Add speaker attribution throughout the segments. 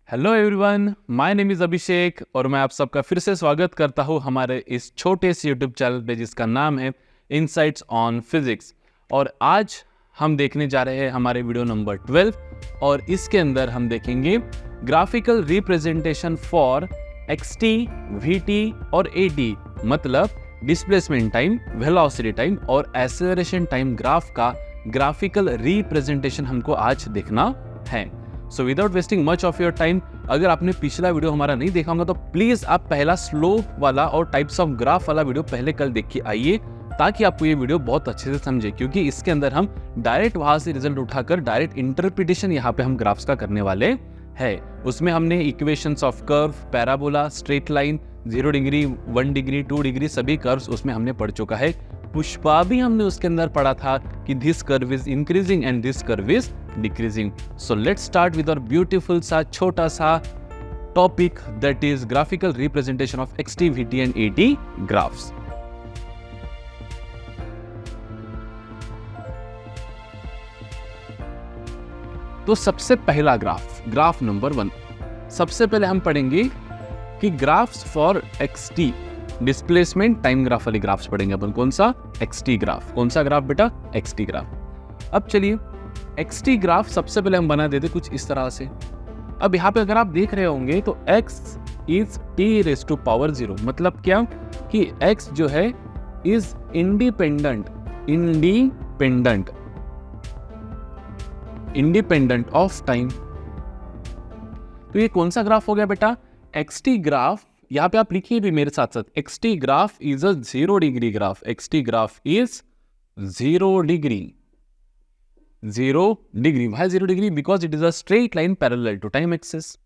Speaker 1: Hello everyone, my name is Abhishek और मैं आप सबका फिर से स्वागत करता हूँ हमारे इस छोटे से यूट्यूब चैनल पे जिसका नाम है इनसाइट्स ऑन फिजिक्स। और आज हम देखने जा रहे हैं हमारे वीडियो नंबर 12 और इसके अंदर हम देखेंगे graphical representation for x t, v t और एटी, मतलब डिस्प्लेसमेंट टाइम, वेलोसिटी टाइम और एक्सेलरेशन टाइम ग्राफ का ग्राफिकल रिप्रेजेंटेशन हमको आज देखना है। So without wasting much of your time, अगर आपने पिछला वीडियो हमारा नहीं देखा होगा तो प्लीज आप पहला स्लोप वाला और टाइप्स ऑफ ग्राफ वाला वीडियो पहले कल देख के आइए ताकि आपको ये वीडियो बहुत अच्छे से समझे, क्योंकि इसके अंदर हम डायरेक्ट वहां से रिजल्ट उठाकर डायरेक्ट इंटरप्रिटेशन यहाँ पे हम ग्राफ्स का करने वाले हैं। उसमें हमने equations of curve, parabola, straight line, 0 degree, 1 degree, 2 degree सभी कर्व्स उसमें हमने पढ़ चुका है। पुष्पा भी हमने उसके अंदर पढ़ा था कि this curve is increasing and this curve is decreasing. So let's start with our beautiful सा छोटा सा topic that is graphical representation of x t, v t and a t graphs. तो सबसे पहला ग्राफ नंबर 1, सबसे पहले हम पढ़ेंगे कि graphs for x t, displacement time graph वाली ग्राफ्स पढ़ेंगे अपन। कौन सा? X t graph. कौन सा ग्राफ बेटा? X t graph. अब चलिए एक्सटी ग्राफ सबसे पहले हम बना देते कुछ इस तरह से। अब यहाँ पे अगर आप देख रहे होंगे तो x इज t⁻⁴, मतलब क्या कि x जो है इज इंडिपेंडेंट ऑफ टाइम। तो ये कौन सा ग्राफ हो गया बेटा? X t graph. यहाँ पे आप लिखिए भी मेरे साथ साथ, x t graph is a 0 degree graph. XT graph is 0 degree. 0 degree. Why 0 degree? Because it is a straight line parallel to time axis.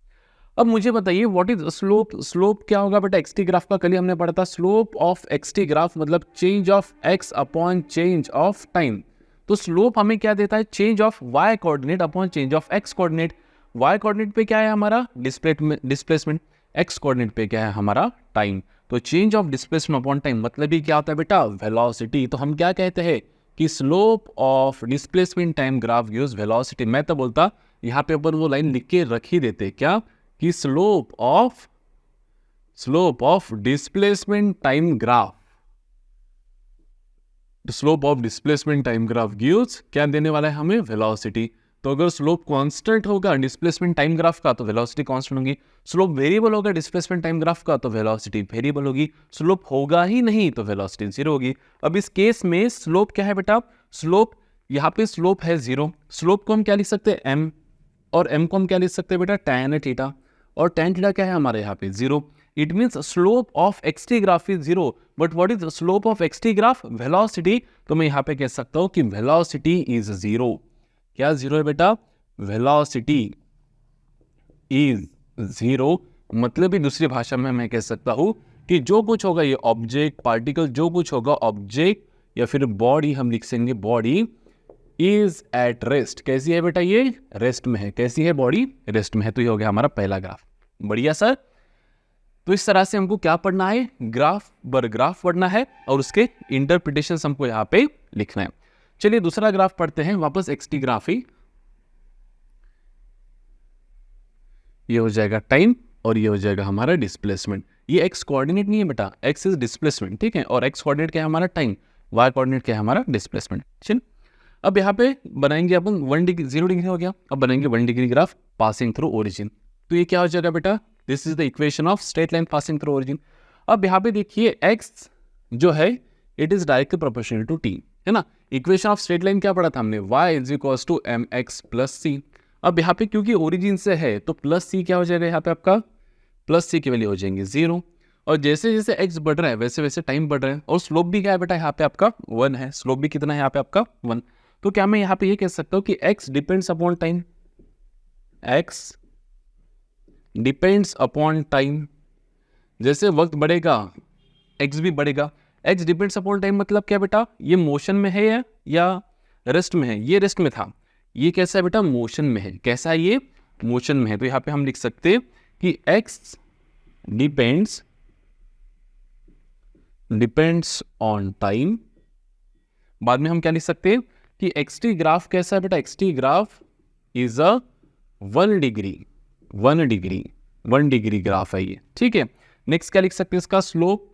Speaker 1: अब मुझे बताइए व्हाट इज स्लोप। स्लोप क्या होगा बेटा एक्सटी ग्राफ का? कल ही हमने पढ़ा था स्लोप ऑफ एक्सटी ग्राफ मतलब change of x upon change of time. तो स्लोप हमें क्या देता है? Change of y coordinate upon change of x coordinate. Y coordinate पे क्या है हमारा? डिस्प्लेसमेंट। एक्स कोऑर्डिनेट पे क्या है हमारा? टाइम। तो change of displacement upon time मतलब ही क्या होता है बेटा? वेलोसिटी। तो हम क्या कहते हैं कि slope of displacement time graph gives velocity. मैं तो बोलता यहाँ पे अपन वो लाइन लिख के रख ही देते, क्या कि slope of displacement time graph, slope of displacement time graph gives क्या देने वाला है हमें? वेलोसिटी। तो अगर स्लोप कांस्टेंट होगा डिस्प्लेसमेंट टाइम ग्राफ का तो वेलोसिटी कांस्टेंट होगी। स्लोप वेरिएबल होगा डिस्प्लेसमेंट टाइम ग्राफ का तो वेलोसिटी वेरिएबल होगी। स्लोप होगा ही नहीं तो वेलोसिटी 0 होगी। अब इस केस में स्लोप क्या है बेटा? स्लोप, यहाँ पे स्लोप है 0। स्लोप को हम क्या लिख सकते हैं? m। और m को हम क्या लिख सकते हैं बेटा? tan theta. और tan थीटा क्या है हमारे यहाँ पे? 0। It means slope of XT graph is 0। But what is slope of XT graph? Velocity. तो मैं यहाँ पे कह सकता हूँ कि वेलोसिटी इज 0। क्या 0 है बेटा? Velocity is 0। मतलब ही दूसरी भाषा में मैं कह सकता हूं कि जो कुछ होगा ये ऑब्जेक्ट, पार्टिकल, जो कुछ होगा ऑब्जेक्ट या फिर बॉडी, हम लिख सकेंगे बॉडी इज एट रेस्ट। कैसी है बेटा? ये रेस्ट में है। कैसी है बॉडी? रेस्ट में है। तो ये हो गया हमारा पहला ग्राफ। बढ़िया सर। तो इस तरह से हमको क्या पढ़ना है? ग्राफ बर ग्राफ पढ़ना है और उसके इंटरप्रिटेशन हमको यहाँ पे लिखना है। चलिए दूसरा ग्राफ पढ़ते हैं, वापस एक्सटी ग्राफ ही। ये हो जाएगा टाइम और ये हो जाएगा हमारा डिस्प्लेसमेंट। ये एक्स कोऑर्डिनेट नहीं है बेटा, एक्स इज डिस्प्लेसमेंट, ठीक है। और एक्स कोऑर्डिनेट क्या है हमारा? टाइम। वाई कोऑर्डिनेट क्या है हमारा? डिस्प्लेसमेंट। चल अब यहाँ पे बनाएंगे अपन 1 डिग्री, 0 डिग्री हो गया। अब बनाएंगे 1 degree graph passing through origin. तो ये क्या हो जाएगा बेटा? This is the equation of straight line passing through origin. अब यहाँ पे देखिए एक्स जो है it is directly proportional to t, है ना। इक्वेशन ऑफ स्ट्रेट लाइन क्या पढ़ा था हमने? y is equals to mx plus C. अब यहाँ पे क्योंकि ओरिजिन से है तो प्लस सी क्या हो जाएगा यहाँ पे आपका? प्लस सी की वैल्यू हो जाएंगे 0। और जैसे जैसे x बढ़ रहा है वैसे वैसे टाइम बढ़ रहा है। और स्लोप भी क्या है बेटा? यहाँ पे आपका 1 है। स्लोप भी कितना है यहाँ पे आपका? 1। तो क्या मैं यहाँ पे ये कह सकता हूँ कि x depends upon time, x depends upon time. जैसे वक्त बढ़ेगा x भी बढ़ेगा। x डिपेंड्स अपॉन टाइम मतलब क्या बेटा? ये मोशन में है या रेस्ट में है? ये रेस्ट में था। ये कैसा है बेटा? मोशन में है। कैसा है ये? मोशन में है। तो यहाँ पे हम लिख सकते हैं कि x डिपेंड्स ऑन टाइम। बाद में हम क्या लिख सकते हैं कि एक्सटी ग्राफ कैसा है बेटा? X t graph is a 1 degree 1 degree, 1 degree graph है ये, ठीक है। नेक्स्ट क्या लिख सकते हैं इसका, स्लोप,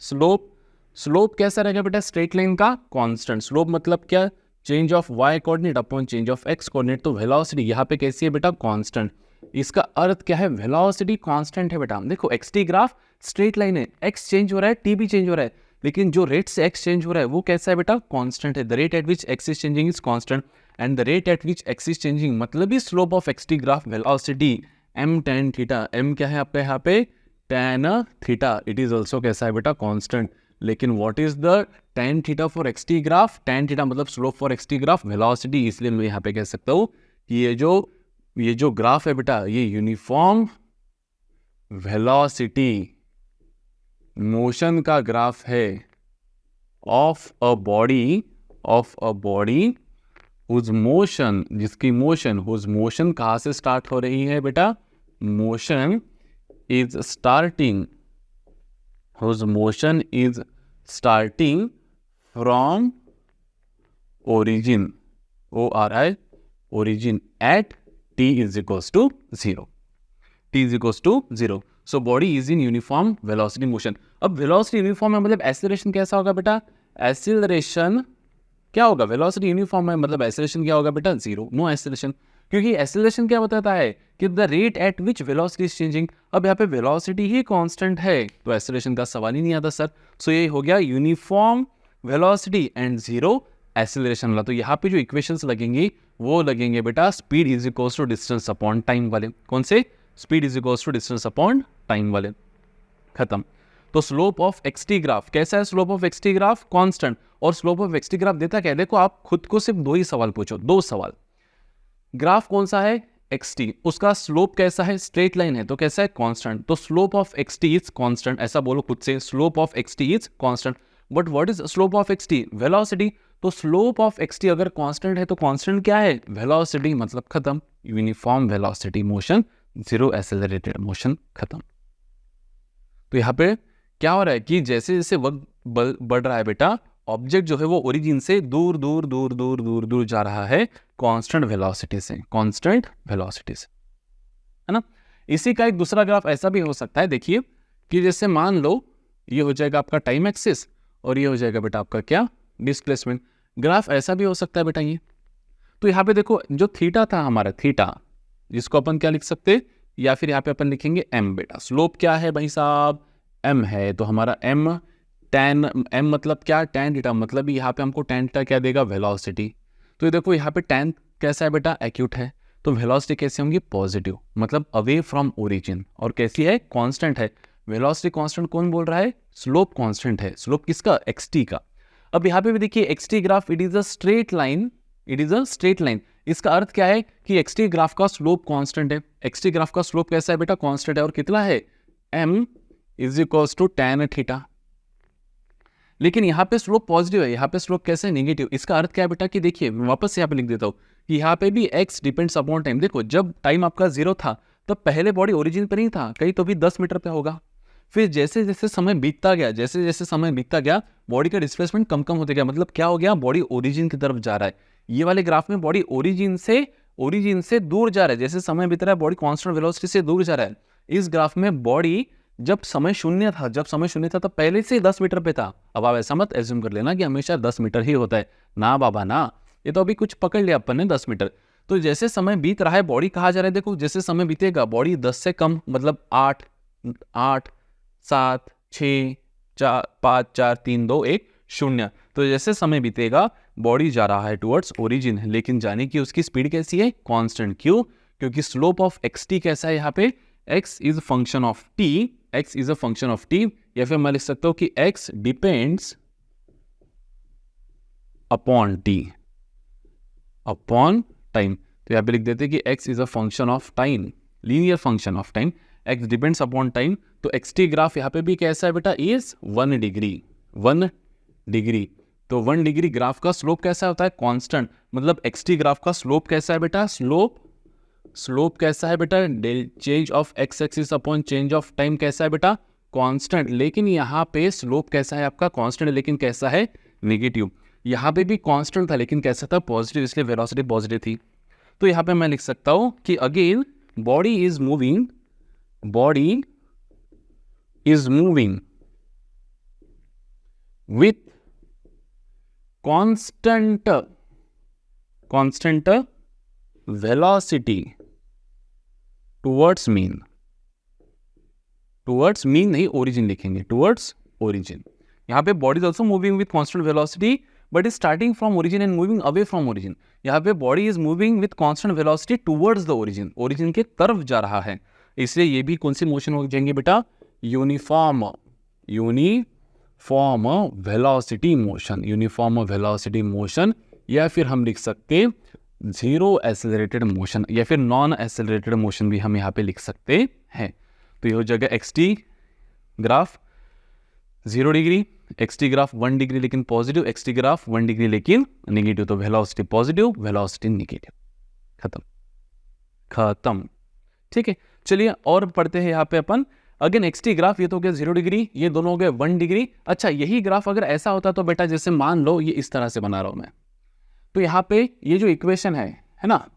Speaker 1: स्लोप, स्लोप कैसा रहेगा बेटा, स्ट्रेट लाइन का कांस्टेंट। स्लोप मतलब क्या, change of y coordinate upon change of x coordinate. तो वेलोसिटी यहाँ पे कैसी है बेटा, कांस्टेंट। इसका अर्थ क्या है, वेलोसिटी कांस्टेंट है बेटा। देखो x T graph straight line है, एक्स चेंज हो रहा है, टी भी चेंज हो रहा है, लेकिन जो रेट से एक्स चेंज हो रहा है वो कैसा है बेटा, कांस्टेंट है। The rate at which X is changing is constant and the rate at which X is changing मतलब ही slope of x T graph velocity M tan theta. M क्या है आपका यहाँ पे, tan theta. It is also कैसा है बेटा, कांस्टेंट। लेकिन what is the tan theta for X T graph, tan theta मतलब slope for X T graph velocity. इसलिए मैं यहाँ पे कह सकता हूँ कि ये जो ग्राफ है बेटा, ये यूनिफॉर्म वेलोसिटी मोशन का ग्राफ है of a body whose motion, जिसकी मोशन, हुज मोशन कहाँ से स्टार्ट हो रही है बेटा, motion is starting, whose motion is starting from origin, ORI, origin at t is equals to 0. t is equals to 0. So body is in uniform velocity motion. अब velocity uniform है मतलब acceleration कैसा होगा बेटा, acceleration क्या होगा, velocity uniform है मतलब एक्सेलरेशन क्या होगा बेटा, जीरो, नो एक्सेलरेशन। क्योंकि एक्सेलरेशन क्या बताता है कि the rate at which velocity is changing. अब यहाँ पे वेलोसिटी ही कांस्टेंट है तो एक्सेलरेशन का सवाल ही नहीं आता सर। सो ये हो गया uniform velocity and zero acceleration वाला। तो यहाँ पे जो इक्वेशंस लगेंगे वो लगेंगे बेटा speed is equals to distance upon time वाले। कौन से, speed is equals to distance upon time वाले, खत्म। तो स्लोप ऑफ एक्सटी ग्राफ कैसा है, slope of XT graph constant. और स्लोप ऑफ एक्सटी ग्राफ देता क्या है, देखो आप खुद को सिर्फ दो ही सवाल पूछो, दो सवाल। ग्राफ कौन सा है, एक्सटी, उसका स्लोप कैसा है, स्ट्रेट लाइन है तो कैसा है, कांस्टेंट। तो slope of XT is constant, ऐसा बोलो खुद से, slope of XT is constant. But what is slope of x t, velocity. तो स्लोप ऑफ एक्सटी अगर कांस्टेंट है तो कांस्टेंट क्या है, वेलोसिटी, मतलब खत्म, uniform velocity motion, zero accelerated motion, खत्म। तो यहाँ पे क्या हो रहा है कि जैसे जैसे वक्त बढ़ रहा है बेटा, ऑब्जेक्ट जो है वो ओरिजिन से दूर दूर दूर दूर दूर दूर जा रहा है कांस्टेंट वेलोसिटी से, कांस्टेंट वेलोसिटी से, है ना। इसी का एक दूसरा ग्राफ ऐसा भी हो सकता है, देखिए कि जैसे मान लो ये हो जाएगा आपका टाइम एक्सिस और ये हो जाएगा बेटा आपका क्या, डिस्प्लेसमेंट। ग्राफ ऐसा भी हो सकता है बेटा ये। तो यहाँ पे देखो जो थीटा था हमारा, थीटा जिसको अपन क्या लिख सकते, या फिर यहाँ पे अपन लिखेंगे एम बेटा। स्लोप क्या है भाई साहब, एम है, तो हमारा एम टेन, एम मतलब क्या, टेन थीटा, मतलब यहाँ पे हमको टेन थीटा क्या देगा, वेलोसिटी। तो ये देखो यहाँ पे टेन कैसा है बेटा, एक्यूट है, तो वेलोसिटी कैसी होंगी, पॉजिटिव, मतलब अवे फ्रॉम ओरिजिन। और कैसी है, कांस्टेंट है। वेलोसिटी कांस्टेंट कौन बोल रहा है, स्लोप कांस्टेंट है, स्लोप किसका, एक्सटी का। अब यहाँ पे भी देखिए x t graph, it is a straight line, it is a straight line. इसका अर्थ क्या है कि एक्सटी ग्राफ का स्लोप कांस्टेंट है। एक्सटी ग्राफ का स्लोप कैसा है बेटा, कांस्टेंट है, और कितना है, m is equals to tan theta. लेकिन यहाँ पे स्लोप पॉजिटिव है, यहाँ पे स्लोप कैसे है, नेगेटिव। इसका अर्थ क्या है बेटा कि देखिए वापस से यहाँ पे लिख देता हूँ कि यहाँ पे भी x डिपेंड्स अपॉन टाइम। देखो जब टाइम आपका जीरो था तब पहले बॉडी ओरिजिन पे नहीं था, कहीं तो भी 10 मीटर पे होगा। फिर जैसे जैसे समय बीतता गया, जैसे जैसे समय बीतता गया, बॉडी का डिस्प्लेसमेंट कम कम होते गया, मतलब क्या हो गया, बॉडी ओरिजिन की तरफ जा रहा है। ये वाले ग्राफ में बॉडी ओरिजिन से दूर जा रहा है, जैसे समय बीत रहा है बॉडी कांस्टेंट वेलोसिटी से दूर जा रहा है। इस ग्राफ में बॉडी जब समय शून्य था तब पहले से 10 मीटर पे था। अब आप ऐसा मत एज्यूम कर लेना कि हमेशा 10 मीटर ही होता है, ना बाबा ना, ये तो अभी कुछ पकड़ लिया अपन ने 10 मीटर। तो जैसे समय बीत रहा है बॉडी कहाँ जा रहा है, देखो जैसे समय बीतेगा बॉडी 10 से कम, मतलब 8 7 6 5 4 3 2 1 0। तो जैसे समय बीतेगा बॉडी जा रहा है टुवर्ड्स ओरिजिन, लेकिन जाने की उसकी स्पीड कैसी है, कांस्टेंट। क्यों, क्योंकि स्लोप ऑफ एक्स टी कैसा है, यहाँ पे x is function of t, x is a function of t, या फिर मैं लिख सकता हूं कि x depends upon t, upon time. तो यहाँ पे लिख देते हैं कि x is a function of time, linear function of time, x depends upon time. तो xt ग्राफ यहाँ पे भी कैसा है बेटा, इज 1 डिग्री, 1 डिग्री। तो 1 डिग्री ग्राफ का स्लोप कैसा होता है, कांस्टेंट। मतलब xt ग्राफ का स्लोप कैसा है बेटा, स्लोप कैसा है बेटा, change of x axis upon change of time कैसा है बेटा, कांस्टेंट। लेकिन यहाँ पे स्लोप कैसा है आपका, कांस्टेंट, लेकिन कैसा है, नेगेटिव। यहाँ पे भी कांस्टेंट था लेकिन कैसा था, पॉजिटिव, इसलिए वेलोसिटी पॉजिटिव थी। तो यहाँ पे मैं लिख सकता हूँ कि again body is moving with constant velocity towards mean नहीं, origin लिखेंगे, towards origin. यहाँ पे body is also moving with constant velocity but is starting from origin and moving away from origin. यहाँ पे body is moving with constant velocity towards the origin के तरफ जा रहा है, इसलिए ये भी कौन सी मोशन हो जाएंगे बेटा? यूनिफॉर्म वेलोसिटी मोशन, या फिर हम लिख सकते जीरो एसेलरेटेड मोशन, या फिर नॉन एसेलरेटेड मोशन भी हम यहाँ पे लिख सकते हैं. तो ये हो जाएगा xt graph 0 degree, xt graph 1 degree लेकिन पॉजिटिव, एक्सटी ग्राफ 1 डिग्री लेकिन नेगेटिव. तो वेलोसिटी पॉजिटिव, वेलोसिटी नेगेटिव, खत्म. ठीक है, चलिए और पढ़ते हैं यहाँ पे अपन. अगेन एक्सटी ग्राफ, ये तो हो गया 0 डिग्री, ये दोनों हो गए 1 डिग्री. अच्छा, यही ग्राफ अगर ऐसा होता तो बेटा जैसे मान लो ये इस तरह से बना रहा हूं मैं, तो यहाँ पे ये जो इक्वेशन है ना,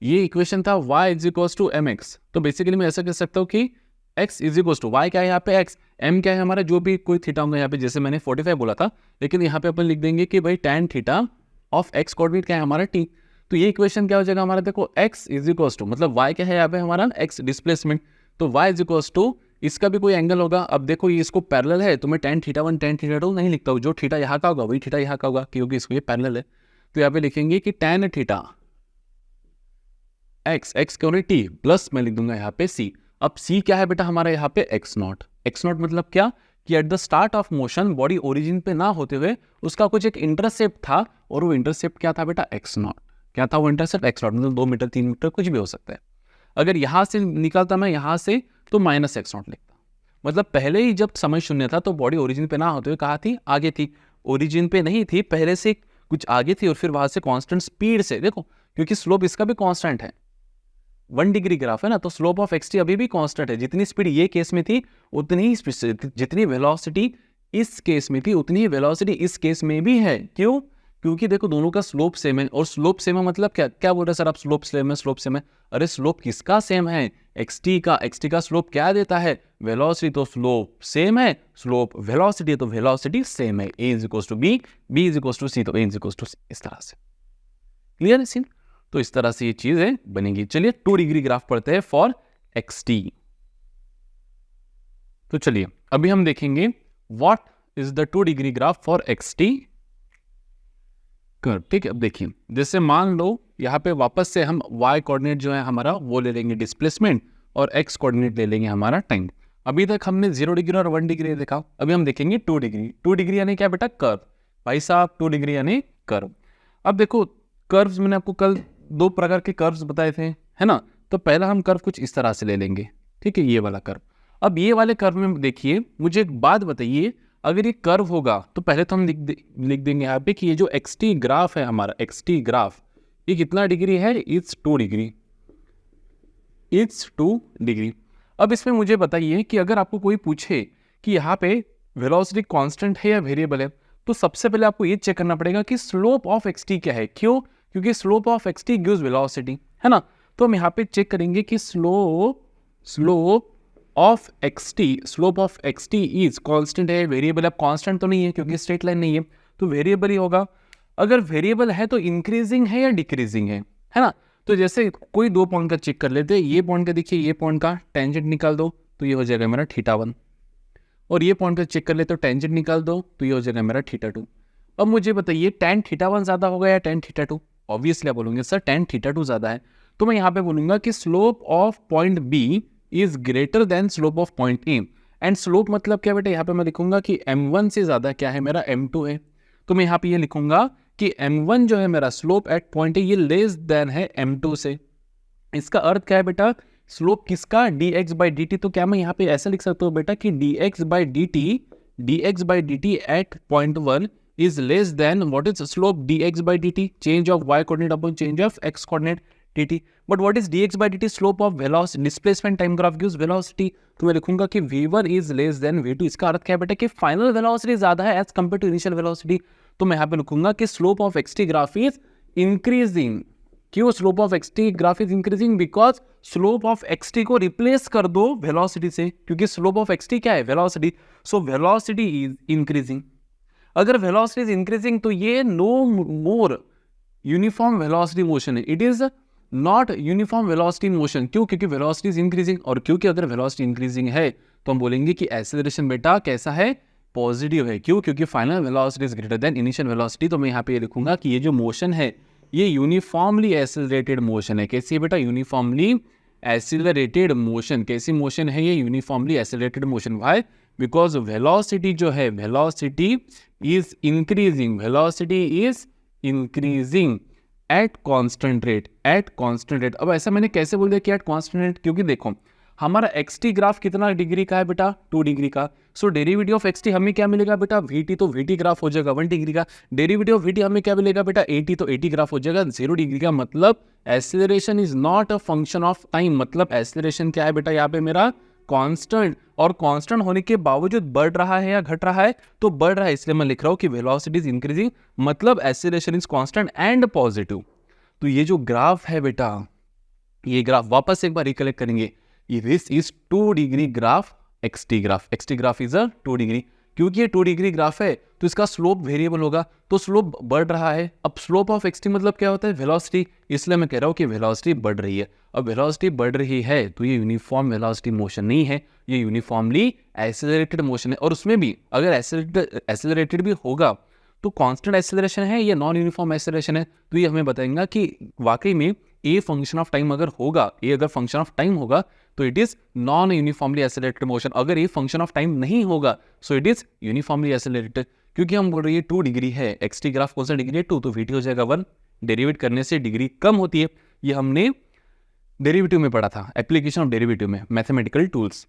Speaker 1: ये इक्वेशन था y is equals to M x. तो बेसिकली मैं ऐसा कह सकता हूँ कि x is equals to y क्या है यहाँ पे x, m क्या है हमारा जो भी कोई थीटा होगा यहाँ पे, जैसे मैंने 45 बोला था, लेकिन यहाँ पे अपन लिख देंगे कि भाई tan theta of x coordinate क्या है हमारा t. तो ये इक्वेशन क्या हो जाएगा हमारा, देखो x इज इक्वल्स टू, मतलब y क्या है यहाँ पे हमारा x डिस्प्लेसमेंट, तो y इज इक्वल्स टू, इसका भी कोई एंगल होगा. अब देखो ये इसको पैरेलल है, तो मैं tan थीटा 1 tan थीटा 2 नहीं लिखता हूँ, जो थीटा यहाँ का होगा वही थीटा यहाँ का होगा, क्योंकि इसको ये पैरेलल है. तो यहाँ पे लिखेंगे कि tan थीटा x क्यों नहीं t प्लस मैं लिख दूंगा यहाँ पे c. अब c क्या है बेटा हमारा यहाँ पे x नॉट मतलब क्या कि at the start of motion body origin पे ना होते हुए उसका कुछ एक इंटरसेप्ट था, और वो इंटरसेप्ट क्या था बेटा x नॉट. क्या था वो इंटरसेप्ट? x नॉट, मतलब 2 मीटर 3 मीटर कुछ भी हो सकता है. अगर यहाँ से निकलता मैं यहाँ से तो माइनस x नॉट लिखता, मतलब पहले ही जब समय शून्य था तो बॉडी ओरिजिन पे ना होते हुए कहाँ थी? आगे थी. ओरिजिन पे नहीं थी, पहले से कुछ आगे थी, और फिर वहां से कांस्टेंट स्पीड से, देखो क्योंकि स्लोप इसका भी कांस्टेंट है, 1 डिग्री ग्राफ है ना, तो स्लोप ऑफ एक्स टी अभी भी कांस्टेंट है. जितनी स्पीड ये केस में थी उतनी ही स्पीड, जितनी वेलोसिटी इस केस में थी उतनी ही वेलोसिटी इस केस में भी है. क्यों? क्योंकि देखो दोनों का स्लोप सेम है, और स्लोप सेम है मतलब क्या बोल रहे सर आप? स्लोप सेम है. अरे स्लोप किसका सेम है? एक्सटी का स्लोप क्या देता है? वेलोसिटी. तो स्लोप सेम है, स्लोप वेलोसिटी, तो वेलोसिटी सेम है. A is equals to B, B is equals to C, तो A is equals to C. इस तरह से क्लियर है सीन? तो इस तरह से ये चीजें बनेगी. चलिए 2 डिग्री ग्राफ पढ़ते हैं फॉर एक्सटी. तो चलिए अभी हम देखेंगे what is the 2 degree graph for xt curve. ठीक है, अब देखिए जैसे मान लो यहाँ पे वापस से हम y कोऑर्डिनेट जो है हमारा वो ले लेंगे डिस्प्लेसमेंट, और x कोऑर्डिनेट ले लेंगे हमारा टाइम. अभी तक हमने 0 डिग्री और 1 डिग्री देखा, अभी हम देखेंगे 2 डिग्री. 2 डिग्री यानी क्या बेटा? कर्व. भाई साहब 2 डिग्री यानी कर्व. अब देखो कर्व्स मैंने आपको कल 2 प्रकार के कर्व्स बताए थे, है ना. तो पहला हम कर्व कुछ इस तरह से ले लेंगे, ठीक है, ये वाला कर्व. अब ये वाले कर्व में देखिए, मुझे एक बात बताइए, अगर ये कर्व होगा तो पहले तो हम लिख देंगे यहाँ पे कि ये जो एक्सटी ग्राफ है हमारा, एक्सटी ग्राफ ये कितना डिग्री है? It's 2 degree. It's 2 degree. अब इसमें मुझे बताइए कि अगर आपको कोई पूछे कि यहाँ पे वेलोसिटी कांस्टेंट है या वेरिएबल है, तो सबसे पहले आपको ये चेक करना पड़ेगा कि स्लोप ऑफ एक्सटी क्या है. क्यों? क्योंकि slope of xt gives velocity, है ना. तो हम यहाँ पे चेक करेंगे कि slope of XT is constant है, वेरिएबल. अब कांस्टेंट तो नहीं है क्योंकि स्ट्रेट लाइन नहीं है, तो वेरिएबल ही होगा. अगर वेरिएबल है तो इंक्रीजिंग है या डिक्रीजिंग है ना. तो जैसे कोई 2 पॉइंट का चेक कर लेते हैं. ये पॉइंट का देखिए, ये पॉइंट का टेंजेंट निकाल दो तो ये हो जाएगा मेरा θ1, और ये पॉइंट का चेक कर लेते हो, टेंजेंट निकाल दो तो ये हो जाएगा मेरा θ2. अब मुझे बताइए tan θ1 ज्यादा होगा या tan θ2? ऑब्वियसली आप बोलोगे सर tan θ2 ज्यादा है, तो मैं यहाँ पे बोलूंगा कि slope of point B is greater than slope of point A. And slope मतलब क्या बेटा? यहाँ पे मैं लिखूंगा कि m1 से ज्यादा क्या है मेरा? m2 है. तो मैं यहाँ पे ये लिखूंगा कि m1 जो है मेरा स्लोप एट पॉइंट ए ये लेस देन है m2 से. इसका अर्थ क्या है बेटा? स्लोप किसका? dx by dt. तो क्या मैं यहाँ पे ऐसा लिख सकता हूँ बेटा कि dx by dt at point 1 is less than what is slope dx by dt, change of y coordinate upon change of x coordinate dt. But what is dx by dt? Slope of velocity, displacement time graph gives velocity. तो मैं लिखूंगा कि v1 is less than v2. इसका अर्थ क्या है बेटा? कि फाइनल वेलोसिटी ज्यादा है as compare to initial velocity. तो मैं यहाँ पे लिखूंगा कि slope of XT graph is increasing. क्यों slope of XT graph is increasing? Because slope of XT को रिप्लेस कर दो वेलोसिटी से, क्योंकि स्लोप ऑफ एक्सटी क्या है? Velocity. So velocity is increasing. अगर वेलोसिटी इज इंक्रीजिंग तो ये नो मोर यूनिफॉर्म वेलोसिटी मोशन है, it is not uniform velocity motion. क्यों? क्योंकि वेलोसिटी इज इंक्रीजिंग, और क्योंकि अगर वेलोसिटी इंक्रीजिंग है तो हम बोलेंगे कि एक्सेलरेशन बेटा कैसा है? पॉजिटिव है. क्यों? क्योंकि final velocity is greater then initial velocity. तो मैं यहाँ पे ये लिखूंगा कि ये जो मोशन है ये यूनिफॉर्मली एक्सेलरेटेड मोशन है. कैसी है बेटा? Uniformly accelerated motion. कैसी मोशन है ये? Uniformly accelerated motion. Why? Because velocity जो है, velocity is increasing, velocity is increasing at constant rate, at constant rate. अब ऐसा मैंने कैसे बोल दिया कि एट कांस्टेंट रेट? क्योंकि देखो हमारा एक्सटी ग्राफ कितना डिग्री का है बेटा? 2 डिग्री का. सो डेरिवेटिव ऑफ एक्सटी हमें क्या मिलेगा बेटा? वीटी. तो वीटी ग्राफ हो जाएगा 1 डिग्री का. डेरिवेटिव ऑफ वीटी हमें क्या मिलेगा बेटा? 80. तो 80 ग्राफ हो जाएगा 0 डिग्री का. मतलब acceleration is not a function of time. मतलब एक्सेलरेशन क्या है बेटा यहाँ पे मेरा? कांस्टेंट. और कांस्टेंट होने के बावजूद बढ़ रहा है या घट रहा है? तो बढ़ रहा है, इसलिए मैं लिख रहा हूं कि वेलोसिटी इज इंक्रीजिंग, मतलब acceleration is constant and positive. तो ये जो ग्राफ है बेटा, ये ग्राफ वापस एक बार रिकलेक्ट करेंगे. This is 2 degree graph, XT graph. XT graph is a 2 degree. क्योंकि ये 2 डिग्री ग्राफ है तो इसका स्लोप वेरिएबल होगा, तो स्लोप बढ़ रहा है. अब स्लोप ऑफ एक्सटी मतलब क्या होता है? वेलोसिटी. इसलिए मैं कह रहा हूं कि वेलोसिटी बढ़ रही है. अब वेलोसिटी बढ़ रही है तो ये यूनिफॉर्म वेलोसिटी मोशन नहीं है, ये यूनिफॉर्मली एक्सेलरेटेड मोशन है. और उसमें भी अगर एक्सेलरेटेड भी होगा तो कांस्टेंट एक्सेलरेशन है या नॉन यूनिफॉर्म एक्सेलरेशन है? तो ये हमें बताएगा कि वाकई में ए फंक्शन ऑफ टाइम अगर होगा, ए अगर फंक्शन ऑफ टाइम होगा तो it is non uniformly accelerated motion. अगर ये फंक्शन ऑफ टाइम नहीं होगा so it is uniformly accelerated. क्योंकि हम बोल रहे हैं 2 डिग्री है, एक्सटी ग्राफ कौन सा डिग्री है? 2. तो वीटी हो जाएगा 1. डेरिवेट करने से डिग्री कम होती है. ये हमने डेरिवेटिव में पढ़ा था, एप्लीकेशन ऑफ डेरिवेटिव में, मैथमेटिकल टूल्स.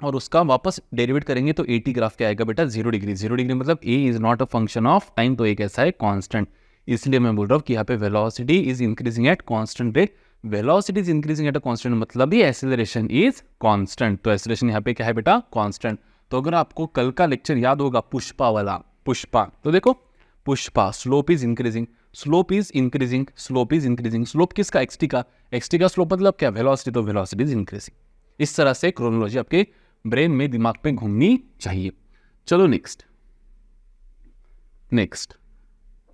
Speaker 1: और उसका वापस डेरिवेट करेंगे तो 80 ग्राफ क्या आएगा बेटा? 0 डिग्री. 0 डिग्री मतलब A is not a function of time, तो एक ऐसा है कांस्टेंट. इसलिए मैं बोल रहा हूँ कि यहाँ पे velocity is increasing at constant rate. Velocity is increasing at a constant मतलब ही एक्सेलरेशन इज कांस्टेंट. तो एक्सेलरेशन यहाँ पे क्या है बेटा? कांस्टेंट. तो अगर आपको कल का लेक्चर याद होगा पुष्पा वाला, पुष्पा, तो देखो Pushpa, slope is increasing, slope is increasing, slope is increasing. Slope किसका? एक्सटी का. एक्सटी का स्लोप मतलब क्या? वेलोसिटी. तो वेलोसिटी इज इंक्रीजिंग. इस तरह से क्रोनोलॉजी आपके ब्रेन में, दिमाग पे घूमनी चाहिए. चलो नेक्स्ट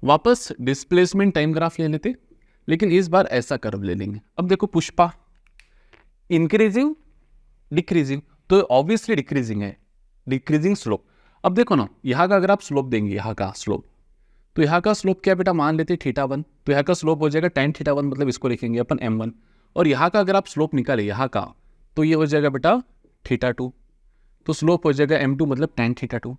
Speaker 1: वापस डिस्प्लेसमेंट टाइम ग्राफ ले लेते, लेकिन इस बार ऐसा कर्व ले लेंगे. अब देखो पुष्पा इंक्रीजिंग, डिक्रीजिंग, तो ऑब्वियसली डिक्रीजिंग है, डिक्रीजिंग स्लोप. अब देखो ना, यहाँ का अगर आप स्लोप देंगे, यहाँ का स्लोप, तो यहाँ का स्लोप क्या बेटा? मान लेते θ1, तो यहाँ का स्लोप हो जाएगा tan θ1, मतलब इसको लिखेंगे अपन m1. और यहाँ का अगर आप स्लोप निकाले यहाँ का, तो ये हो जाएगा बेटा θ2, तो स्लोप हो जाएगा m2, मतलब tan θ2.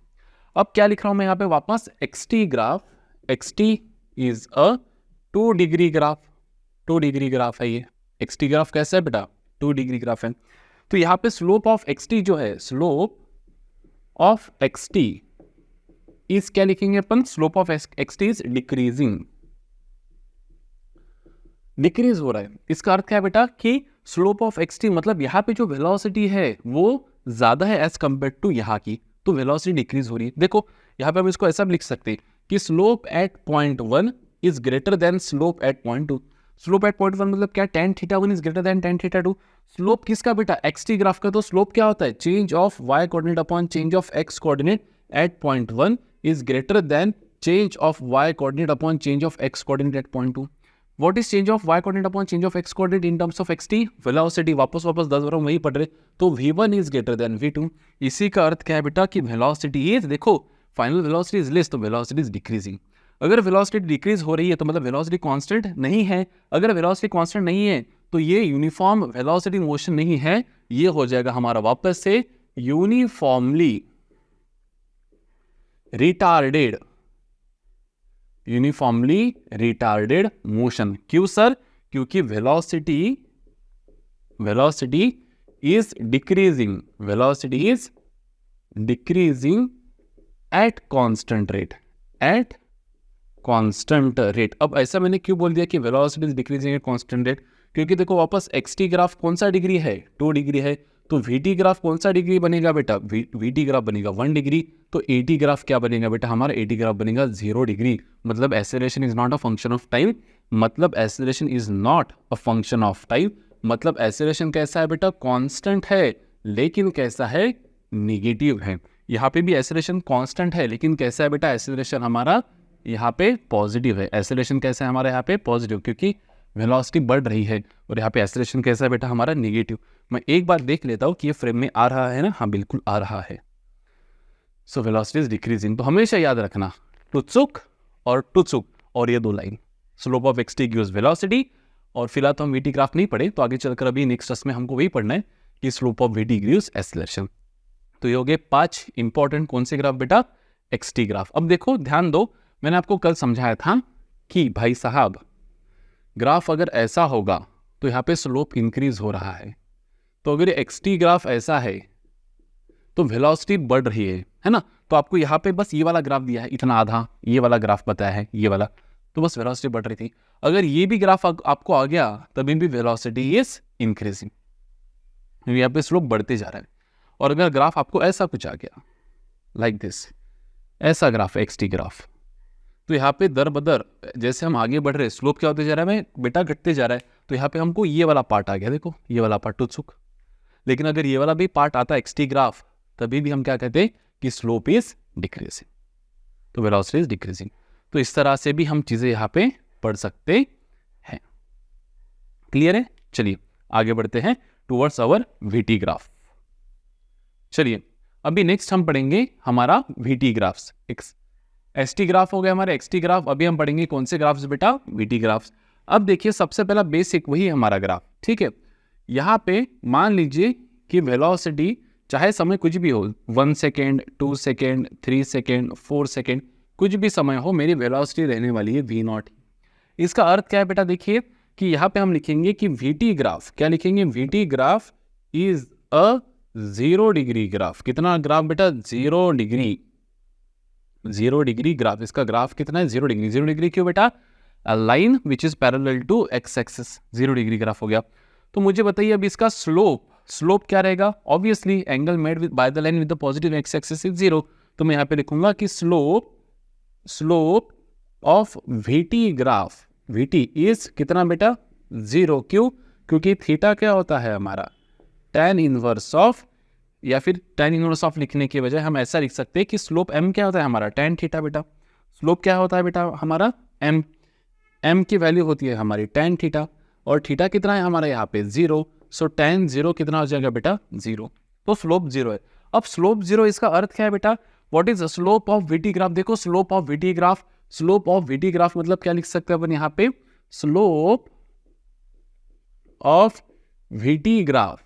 Speaker 1: अब क्या लिख रहा हूं मैं यहाँ पे वापस? Xt graph. Xt is a 2 degree graph. 2 degree graph है ये. एक्सटी ग्राफ कैसा है बेटा? 2 डिग्री ग्राफ है. तो यहाँ पे स्लोप ऑफ एक्सटी जो है, स्लोप ऑफ एक्सटी इज क्या लिखेंगे अपन? Slope of XT is decreasing. Decrease हो रहा है. इसका अर्थ क्या है बेटा? कि स्लोप ऑफ एक्सटी मतलब यहाँ पे जो वेलोसिटी है वो ज्यादा है एज कंपेयर टू यहाँ की, तो वेलोसिटी डिक्रीज हो रही है. देखो यहाँ पे हम इसको ऐसा भी लिख सकते हैं कि slope at point 1 is greater than slope at point 2. Slope at point 1 मतलब क्या? tan θ1 is greater than tan θ2. Slope किसका बेटा? एक्सटी ग्राफ का. तो स्लोप क्या होता है? Change of y coordinate upon change of x coordinate at point 1 is greater than change of y coordinate upon change of x coordinate at point 2. What is change of y coordinate upon change of x coordinate in terms of xt? Velocity. वापस 10 बार हम वही पढ़ रहे, तो v1 is greater than v2. इसी का अर्थ क्या है बेटा? कि velocity is, देखो फाइनल velocity is less, तो velocity is decreasing. अगर velocity decrease हो रही है तो मतलब velocity constant नहीं है. अगर velocity constant नहीं है तो ये यूनिफॉर्म velocity मोशन नहीं है, ये हो जाएगा हमारा वापस से uniformly retarded, uniformly retarded motion. क्यों सर? क्योंकि velocity is decreasing, velocity is decreasing at constant rate, at constant rate. अब ऐसा मैंने क्यों बोल दिया कि velocity is decreasing at constant rate? क्योंकि देखो वापस एक्सटी ग्राफ कौन सा डिग्री है? 2 डिग्री है. तो वीटी ग्राफ कौन सा डिग्री बनेगा बेटा? वीटी ग्राफ बनेगा 1 डिग्री. तो एटी ग्राफ क्या बनेगा बेटा? हमारा एटी ग्राफ बनेगा 0 डिग्री. मतलब acceleration is not a function of time, मतलब acceleration is not a function of time, मतलब एक्सेलरेशन कैसा है बेटा, कांस्टेंट है, लेकिन कैसा है, निगेटिव है। यहाँ पे भी एक्सेलरेशन कांस्टेंट है, लेकिन कैसा है बेटा, एक्सेलरेशन हमारा यहाँ पे पॉजिटिव है। एक्सेलरेशन कैसा है हमारा यहाँ पे, पॉजिटिव, क्योंकि वेलोसिटी बढ़ रही है, और यहाँ पे एक्सेलरेशन कैसा है बेटा, हमारा निगेटिव। मैं एक बार देख लेता हूँ कि ये फ्रेम में आ रहा है ना, हाँ बिल्कुल आ रहा है। सो वेलोसिटी इज डिक्रीजिंग, तो हमेशा याद रखना टुत्सुक और ये दो line, slope of x T gives velocity. और फिलहाल तो हम वीटी ग्राफ नहीं पढ़े, तो आगे चलकर अभी नेक्स्ट क्लास में हमको वही पढ़ना है कि slope of VT gives acceleration. तो ये हो गए 5 इंपॉर्टेंट कौन से ग्राफ बेटा, एक्स टी ग्राफ। अब देखो ध्यान दो, मैंने आपको कल समझाया था कि भाई साहब ग्राफ अगर ऐसा होगा तो यहाँ पे स्लोप इंक्रीज हो रहा है, तो अगर एक्स टी ग्राफ ऐसा है तो वेलोसिटी बढ़ रही है ना। तो आपको यहाँ पे बस ये वाला ग्राफ दिया है, इतना आधा ये वाला ग्राफ बताया है, ये वाला, तो बस वेलोसिटी बढ़ रही थी। अगर ये भी ग्राफ आपको आ गया तभी भी वेलोसिटी इज इंक्रीजिंग, यहाँ पे स्लोप बढ़ते जा रहा है। और अगर ग्राफ आपको ऐसा कुछ आ गया लाइक दिस, ऐसा ग्राफ एक्स टी ग्राफ, तो यहाँ पे दर बदर जैसे हम आगे बढ़ रहे हैं स्लोप क्या होते जा रहा है, बेटा घटते जा रहा है। तो यहाँ पे हमको ये वाला पार्ट आ गया, देखो ये वाला पार्ट टुत्सुक। लेकिन अगर ये वाला भी पार्ट आता है एक्स टी ग्राफ, तभी भी हम क्या कहते हैं कि स्लोप इज डिक्रीजिंग, तो वेलोसिटी इज डिक्रीजिंग। तो इस तरह से भी हम चीजें यहाँ पे पढ़ सकते हैं। क्लियर है? चलिए आगे बढ़ते हैं टुवर्ड्स आवर वीटी ग्राफ। चलिए अभी नेक्स्ट हम पढ़ेंगे हमारा VT graphs. S T graph हो गया हमारा एक्स टी ग्राफ, अभी हम पढ़ेंगे कौन से ग्राफ्स बेटा, वीटी ग्राफ्स। अब देखिए सबसे पहला बेसिक वही हमारा ग्राफ, ठीक है। यहाँ पे मान लीजिए कि वेलोसिटी चाहे समय कुछ भी हो, 1 सेकेंड, 2 सेकेंड, 3 सेकेंड, 4 सेकेंड, कुछ भी समय हो, मेरी वेलोसिटी रहने वाली है v नॉट। इसका अर्थ क्या है बेटा, देखिए कि यहाँ पे हम लिखेंगे कि वीटी ग्राफ, क्या लिखेंगे, vt graph is a 0 degree graph. कितना ग्राफ बेटा, 0 डिग्री, 0 डिग्री ग्राफ। इसका ग्राफ कितना है, 0 डिग्री। 0 डिग्री क्यों बेटा, line which is parallel to x axis, 0 degree graph हो गया। तो मुझे बताइए अब इसका स्लोप क्या रहेगा, obviously angle made with by the line with the positive x axis is 0। तो मैं यहाँ पे लिखूंगा कि slope of VT graph, VT is कितना बेटा, 0। क्यों, क्योंकि थीटा क्या होता है हमारा, tan इनवर्स ऑफ, या फिर tan इनवर्स ऑफ लिखने के बजाय हम ऐसा लिख सकते हैं कि स्लोप m क्या होता है हमारा, tan थीटा बेटा। स्लोप क्या होता है बेटा हमारा, m की वैल्यू होती है हमारी tan थीटा, और थीटा कितना है हमारा यहाँ पे 0। सो tan 0 कितना हो जाएगा बेटा, 0। तो स्लोप 0 है। अब स्लोप 0 इसका अर्थ क्या है बेटा, what is slope of VT graph. देखो slope of VT graph, slope of VT graph मतलब क्या लिख सकते हैं अपन यहाँ पे, slope of VT graph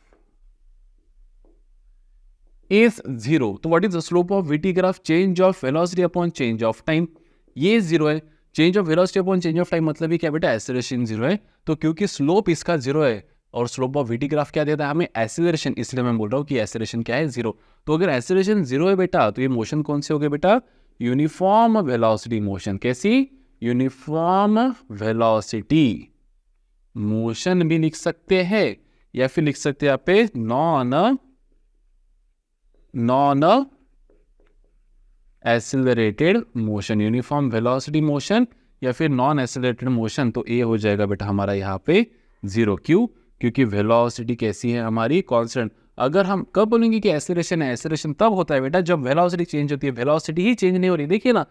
Speaker 1: is 0। तो what is the slope of VT graph, change of velocity upon change of time, ये 0 है। Change of velocity upon change of time मतलब ही क्या बेटा, एक्सेलरेशन 0 है। तो क्योंकि स्लोप इसका 0 है और स्लोप ऑफ वीटी ग्राफ क्या देता है हमें, एक्सेलरेशन, इसलिए मैं बोल रहा हूँ कि एक्सेलरेशन क्या है, 0। तो अगर एक्सेलरेशन 0 है बेटा, तो ये मोशन कौन से हो गए बेटा, यूनिफॉर्म वेलोसिटी मोशन। कैसी, यूनिफॉर्म वेलोसिटी मोशन भी लिख सकते हैं, या फिर लिख सकते हैं यहाँ पे non accelerated motion, uniform velocity motion या फिर नॉन एक्सेलरेटेड मोशन। तो ये हो जाएगा बेटा हमारा यहाँ पे 0। क्यों, क्योंकि वेलोसिटी कैसी है हमारी, कांस्टेंट। अगर हम कब बोलेंगे कि एक्सेलरेशन है, एक्सेलरेशन तब होता है बेटा जब वेलोसिटी चेंज होती है। वेलोसिटी ही चेंज नहीं हो रही, देखिए ना,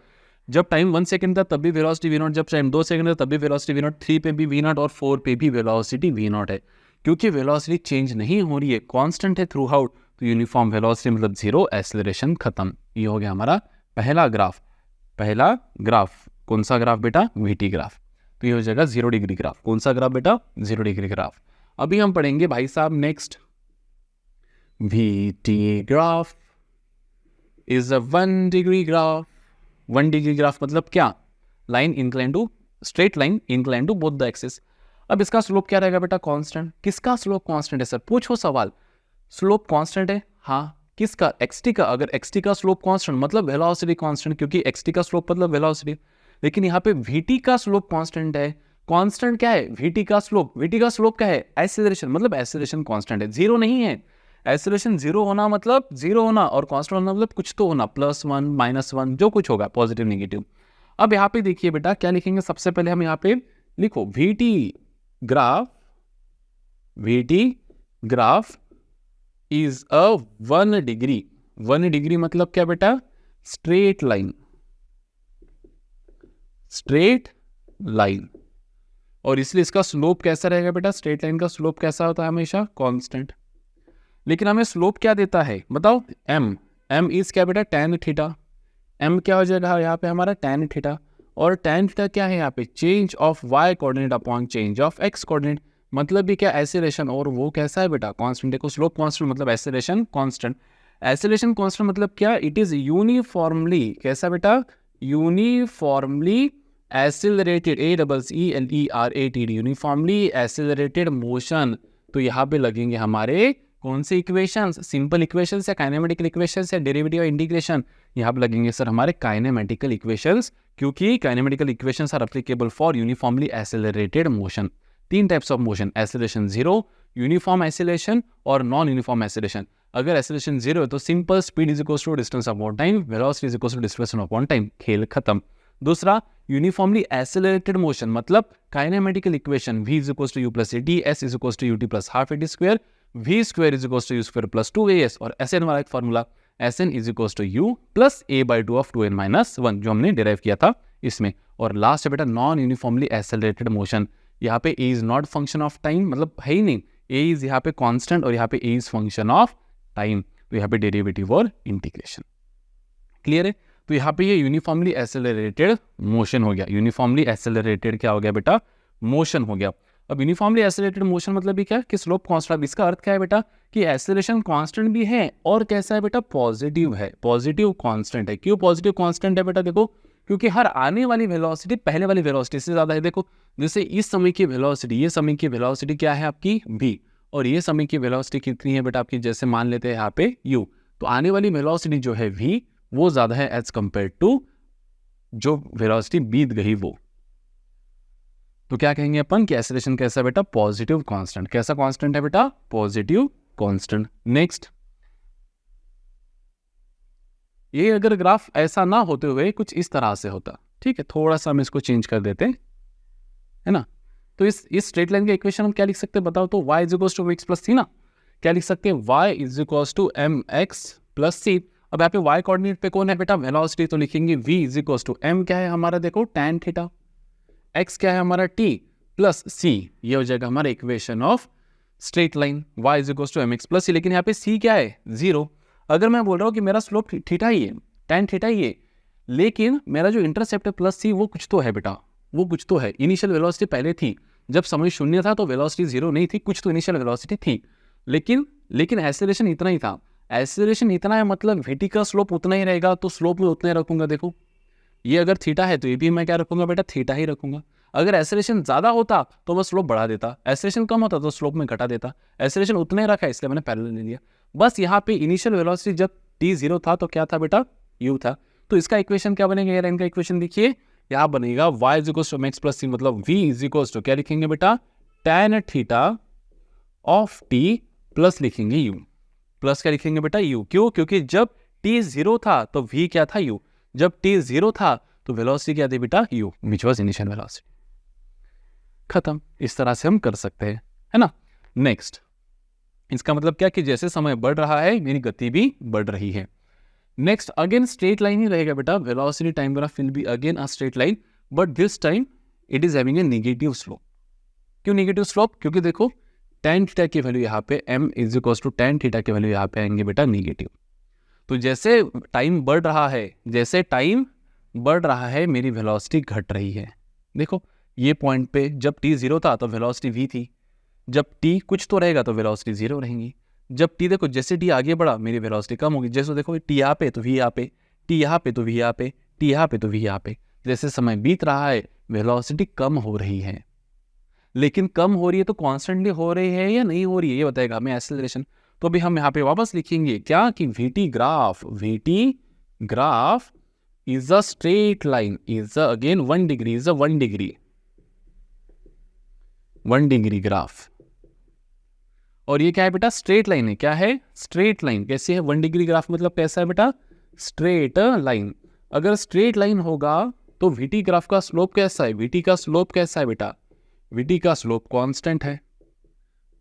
Speaker 1: जब टाइम 1 सेकंड था तब भी वेलोसिटी v नॉट, जब टाइम 2 सेकंड था तब भी वेलोसिटी v नॉट, 3 पे भी v नॉट और 4 पे भी वेलोसिटी v नॉट है। क्योंकि वेलोसिटी चेंज नहीं हो रही है, कांस्टेंट है थ्रू आउट, तो यूनिफॉर्म वेलोसिटी मतलब 0, एक्सेलरेशन खत्म। ये हो गया हमारा पहला ग्राफ। कौन सा ग्राफ बेटा, वीटी ग्राफ। तो ये हो जाएगा 0 डिग्री ग्राफ। कौन सा ग्राफ बेटा, 0 डिग्री ग्राफ। अभी हम पढ़ेंगे भाई साहब next, vt graph is a 1 degree graph. 1 degree graph मतलब क्या, line incline to, straight line incline to both the axis. अब इसका स्लोप क्या रहेगा बेटा, कांस्टेंट। किसका स्लोप कांस्टेंट है सर, पूछो सवाल, स्लोप कांस्टेंट है, हाँ किसका, एक्सटी का। अगर एक्सटी का स्लोप कांस्टेंट मतलब वेलोसिटी कांस्टेंट, क्योंकि एक्सटी का स्लोप मतलब वेलोसिटी। लेकिन यहाँ पे वीटी का स्लोप कांस्टेंट है। कांस्टेंट क्या है, वीटी का स्लोप। वीटी का स्लोप क्या है, एक्सेलरेशन, मतलब एक्सेलरेशन कांस्टेंट है, 0 नहीं है। एक्सेलरेशन 0 होना मतलब 0 होना, और कांस्टेंट होना मतलब कुछ तो होना, +1 -1 जो कुछ होगा, पॉजिटिव नेगेटिव। अब यहाँ पे देखिए बेटा क्या लिखेंगे, सबसे पहले हम यहाँ पे लिखो VT graph is a 1 degree. 1 degree मतलब क्या बेटा? Straight line. और इसलिए इसका स्लोप कैसा रहेगा बेटा? स्ट्रेट लाइन का स्लोप कैसा होता है? हमेशा कांस्टेंट। लेकिन हमें स्लोप क्या देता है बताओ? m इज क्या बेटा? tan theta. m क्या हो जाएगा यहाँ पे हमारा? tan theta. और tan थीटा क्या है यहाँ पे? Change of y coordinate upon change of x coordinate. मतलब भी क्या? एक्सेलरेशन। और वो कैसा है बेटा? कांस्टेंट। देखो स्लोप कांस्टेंट मतलब एक्सेलरेशन कांस्टेंट। एक्सेलरेशन कांस्टेंट मतलब क्या? इट इज यूनिफॉर्मली, कैसा बेटा? Uniformly accelerated, ACCLERATED, uniformly accelerated motion. तो यहाँ पे लगेंगे हमारे कौन से इक्वेशंस? सिंपल इक्वेशंस या काइनेमेटिकल इक्वेशंस या डेरिवेटिव इंटीग्रेशन? यहाँ पे लगेंगे सर हमारे काइनेमेटिकल इक्वेशंस, क्योंकि kinematical equations are applicable for uniformly accelerated motion. 3 types of motion, acceleration 0, uniform acceleration और नॉन यूनिफॉर्म एक्सेलरेशन। अगर एक्सेलरेशन 0 है तो simple speed is equal to distance upon time, velocity is equal to displacement upon time, खेल खत्म। दूसरा uniformly accelerated motion मतलब kinematical equation v is equal to u plus at, s is equal to ut plus half at square, v square is equal to u square plus 2as, और Sn वाला एक formula Sn is equal to u plus a/2 of 2n minus 1 जो हमने derive किया था इसमें। और last है बेटा नॉन यूनिफॉर्मली एक्सेलरेटेड मोशन। यहाँ पे a is not function of time, मतलब है ही नहीं, a इज यहाँ पे कांस्टेंट और यहाँ पे a is function of time. तो यहाँ पे डेरिवेटिव और इंटीग्रेशन क्लियर है। तो यहाँ पे ये यूनिफॉर्मली एक्सेलरेटेड मोशन हो गया। यूनिफॉर्मली एक्सेलरेटेड क्या हो गया बेटा? मोशन हो गया। अब यूनिफॉर्मली एक्सेलरेटेड मोशन मतलब भी क्या? कि स्लोप कांस्टेंट। इसका अर्थ क्या है बेटा? कि एक्सेलरेशन कांस्टेंट भी है और कैसा है बेटा? पॉजिटिव है, पॉजिटिव कांस्टेंट है। क्यों पॉजिटिव कांस्टेंट है बेटा? देखो क्योंकि हर आने वाली वेलोसिटी पहले वाली वेलोसिटी से ज्यादा है। देखो जैसे इस समय की वेलोसिटी, ये समय की वेलोसिटी क्या है आपकी? v, और ये समय की वेलोसिटी कितनी है बेटा आपकी? जैसे मान लेते हैं यहाँ पे u, तो आने वाली वेलोसिटी जो है v वो ज्यादा है एज कंपेयर टू जो वेलोसिटी बीत गई वो। तो क्या कहेंगे अपन कि एक्सेलरेशन कैसा बेटा? Positive constant. कैसा कांस्टेंट है बेटा? Positive constant. नेक्स्ट, ये अगर ग्राफ ऐसा ना होते हुए कुछ इस तरह से होता, ठीक है, थोड़ा सा हम इसको चेंज कर देते हैं, है ना। तो इस स्ट्रेट लाइन के इक्वेशन हम क्या लिख सकते हैं बताओ तो? y is equals to x plus c ना। क्या लिख सकते हैं? y is equals to mx plus c। अब यहाँ पे y कोऑर्डिनेट पे कौन है बेटा? वेलोसिटी। तो लिखेंगे v is equals to m क्या है हमारा? देखो tan थीटा, x क्या है हमारा? t plus c। ये हो जाएगा हमारा equation of straight line. y is equals to mx plus c। लेकिन यहाँ पे c क्या है? 0। अगर मैं बोल रहा हूँ कि मेरा स्लोप थीटा ही है, tan थीटा ही है, लेकिन मेरा जो इंटरसेप्ट है प्लस c, वो कुछ तो है बेटा, वो कुछ तो है। इनिशियल वेलोसिटी पहले थी, जब समय शून्य था तो वेलोसिटी 0 नहीं थी, कुछ तो इनिशियल वेलोसिटी थी, लेकिन एक्सेलरेशन इतना ही था। एक्सेलरेशन इतना है मतलब vt का स्लोप उतना ही रहेगा, तो स्लोप में उतना ही रखूंगा। देखो ये अगर थीटा है तो ये भी मैं क्या रखूंगा बेटा? थीटा ही रखूंगा। अगर एक्सेलरेशन ज्यादा होता तो मैं स्लोप बढ़ा देता, एक्सेलरेशन कम होता तो स्लोप में घटा देता। एक्सेलरेशन उतना ही रखा इसलिए मैंने पैरेलल ले लिया। बस यहाँ पे इनिशियल वेलोसिटी जब t 0 था तो क्या था बेटा? u था। तो इसका इक्वेशन क्या बनेगा यार? इनका इक्वेशन देखिए, यहाँ बनेगा y is equal to mx plus c, मतलब v इज इक्वल टू क्या लिखेंगे बेटा? tan theta of t plus लिखेंगे u, प्लस क्या लिखेंगे बेटा? u। क्यों? क्योंकि जब t 0 था तो v क्या था? u। जब t 0 था तो वेलोसिटी क्या थी बेटा? u, which was initial velocity. खत्म। इस तरह से हम कर सकते हैं, है ना। नेक्स्ट, इसका मतलब क्या कि जैसे समय बढ़ रहा है मेरी गति भी बढ़ रही है। नेक्स्ट, अगेन स्ट्रेट लाइन ही रहेगा बेटा। Velocity time graph will be again a straight line, but this time it is having a negative slope. क्यों नेगेटिव स्लोप? क्योंकि देखो tan थीटा की वैल्यू यहाँ पे m is equal to tan theta की वैल्यू यहाँ पे आएंगे बेटा नेगेटिव। तो जैसे टाइम बढ़ रहा है, जैसे टाइम बढ़ रहा है मेरी वेलोसिटी घट रही है। देखो ये पॉइंट पे जब t 0 था तो वेलोसिटी v थी, जब t कुछ तो रहेगा तो वेलोसिटी 0 रहेंगी। जब t देखो जैसे t आगे बढ़ा मेरी वेलोसिटी कम होगी। जैसे देखो t यहाँ पे तो v यहाँ पे, t यहाँ पे तो v यहाँ पे, t यहाँ पे तो v यहाँ पे। जैसे समय बीत रहा है वेलोसिटी कम हो रही है, लेकिन कम हो रही है तो कॉन्स्टेंटली हो रही है या नहीं हो रही है ये बताएगा हमें एक्सेलरेशन। तो अभी हम यहाँ पे वापस लिखेंगे क्या कि vt graph is a straight line, is again 1 degree, is a 1 degree graph. और ये क्या है बेटा? स्ट्रेट लाइन है। क्या है? Straight line. कैसे है? 1 डिग्री ग्राफ मतलब कैसा है बेटा? Straight line. अगर स्ट्रेट लाइन होगा तो vt ग्राफ का स्लोप कैसा है? vt का स्लोप कैसा है बेटा? वीटी का स्लोप कांस्टेंट है,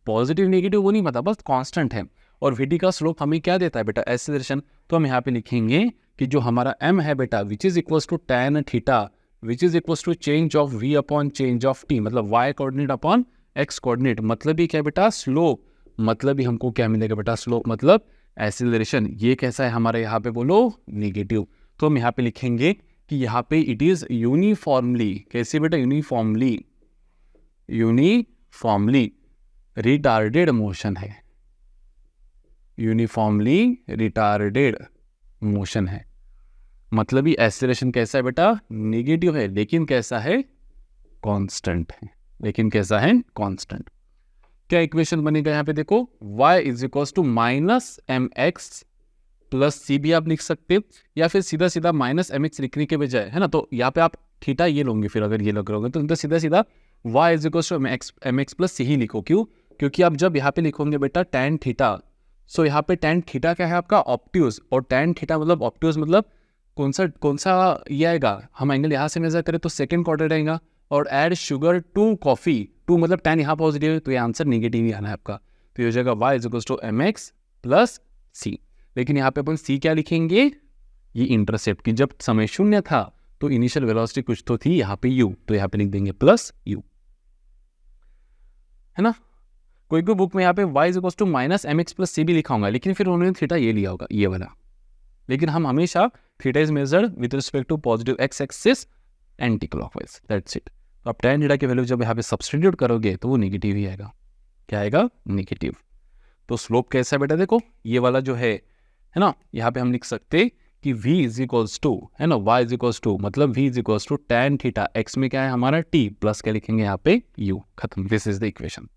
Speaker 1: पॉजिटिव नेगेटिव वो नहीं पता, बस कांस्टेंट है। और वीटी का स्लोप हमें क्या देता है बेटा, एक्सेलरेशन। तो हम यहाँ पे लिखेंगे कि जो हमारा m है बेटा which is equals to tan theta which is equals to change of v upon change of t, मतलब y coordinate upon x coordinate. मतलब ही क्या बेटा, स्लोप। मतलब ही हमको क्या मिलेगा बेटा, स्लोप मतलब एक्सेलरेशन। ये कैसा है हमारे यहाँ पे बोलो, नेगेटिव। तो हम यहाँ पे लिखेंगे कि यहाँ पे इट इज यूनिफॉर्मली, कैसे बेटा, यूनिफॉर्मली रिटार्डेड मोशन है, यूनिफॉर्मली रिटार्डेड मोशन है। मतलब ही एक्सेलरेशन कैसा है बेटा, नेगेटिव है, लेकिन कैसा है, कांस्टेंट है, लेकिन कैसा है, कांस्टेंट। क्या इक्वेशन बनेगा यहाँ पे देखो, y is equals to minus M X plus C भी आप लिख सकते, या फिर सीधा सीधा माइनस एम एक्स लिखने के बजाय, है ना, तो यहाँ पे आप थीटा ये लोगे, फिर अगर ये लोगे तो सीधा सीधा y is equals to M X plus C ही लिखो। क्यों, क्योंकि आप जब यहाँ पे लिखोगे बेटा tan थीटा, सो यहाँ पे tan थीटा क्या है आपका, ऑब्ट्यूज, और tan थीटा मतलब ऑब्ट्यूज मतलब कौन सा ये आएगा, हम एंगल यहाँ से मेजर करें तो सेकंड क्वाड्रेंट आएगा। और add sugar to coffee, to मतलब tan यहाँ पॉजिटिव है, तो ये आंसर नेगेटिव ही आना है आपका। तो ये हो जाएगा y is equals to M X plus C. लेकिन यहाँ पे अपन c क्या लिखेंगे, ये इंटरसेप्ट की, जब समय शून्य था तो इनिशियल वेलोसिटी कुछ तो थी, यहाँ पे u, तो यहाँ पे लिख देंगे प्लस u, है ना। कोई कोई बुक में यहाँ पे y is equals to minus M X plus C भी लिखा होगा, लेकिन फिर उन्होंने थीटा ये लिया होगा, ये वाला। लेकिन हम हमेशा theta is measured with respect to positive x axis anti clockwise, that's it. तो आप tan थीटा की वैल्यू जब यहाँ पे सब्स्टिट्यूट करोगे तो वो नेगेटिव ही आएगा। क्या आएगा, नेगेटिव। तो स्लोप कैसा है बेटा, देखो ये वाला जो है ना, यहाँ पे हम लिख सकते कि v इज इक्वल्स टू, है ना, y इज इक्वल्स टू, मतलब v is equals to tan theta, x में क्या है हमारा t, प्लस क्या लिखेंगे यहाँ पे u, खत्म। This is the equation.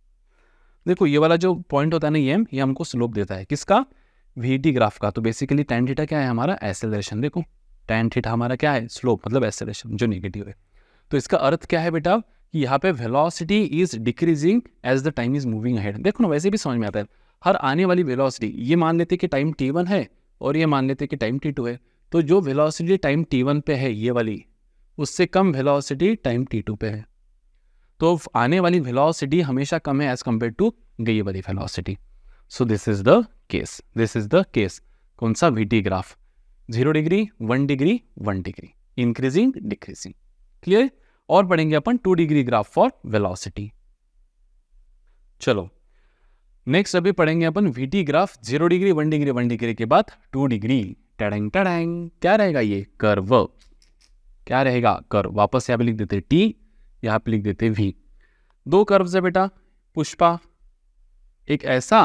Speaker 1: देखो ये वाला जो पॉइंट होता है ना, ये हमको स्लोप देता है, किसका, वीटी ग्राफ का। तो बेसिकली tan थीटा क्या है हमारा, एक्सेलरेशन। देखो tan थीटा हमारा क्या है, स्लोप मतलब एक्सेलरेशन जो नेगेटिव है। तो इसका अर्थ क्या है बेटा, कि यहाँ पे velocity is decreasing as the time is moving ahead. देखो ना, वैसे भी समझ में आता है, हर आने वाली वेलोसिटी, ये मान लेते कि टाइम t1 है और ये मान लेते कि टाइम t2 है, तो जो वेलोसिटी टाइम t1 पे है ये वाली, उससे कम वेलोसिटी टाइम t2 पे है। तो आने वाली वेलोसिटी हमेशा कम है एज कम्पेयर टू गई वाली velocity. So this is the case, this is the case. कौन सा, VT graph, 0 degree 1 degree 1 degree, increasing decreasing, clear. और पढ़ेंगे अपन 2 डिग्री ग्राफ फॉर वेलोसिटी। चलो नेक्स्ट अभी पढ़ेंगे अपन VT graph 0 degree 1 degree 1 degree के बाद 2 डिग्री। टैडंग टैडंग, क्या रहेगा ये, कर्व। क्या रहेगा, कर्व। वापस यहाँ पे लिख देते टी, यहाँ पे लिख देते वी। 2 कर्व्स है बेटा, पुष्पा, एक ऐसा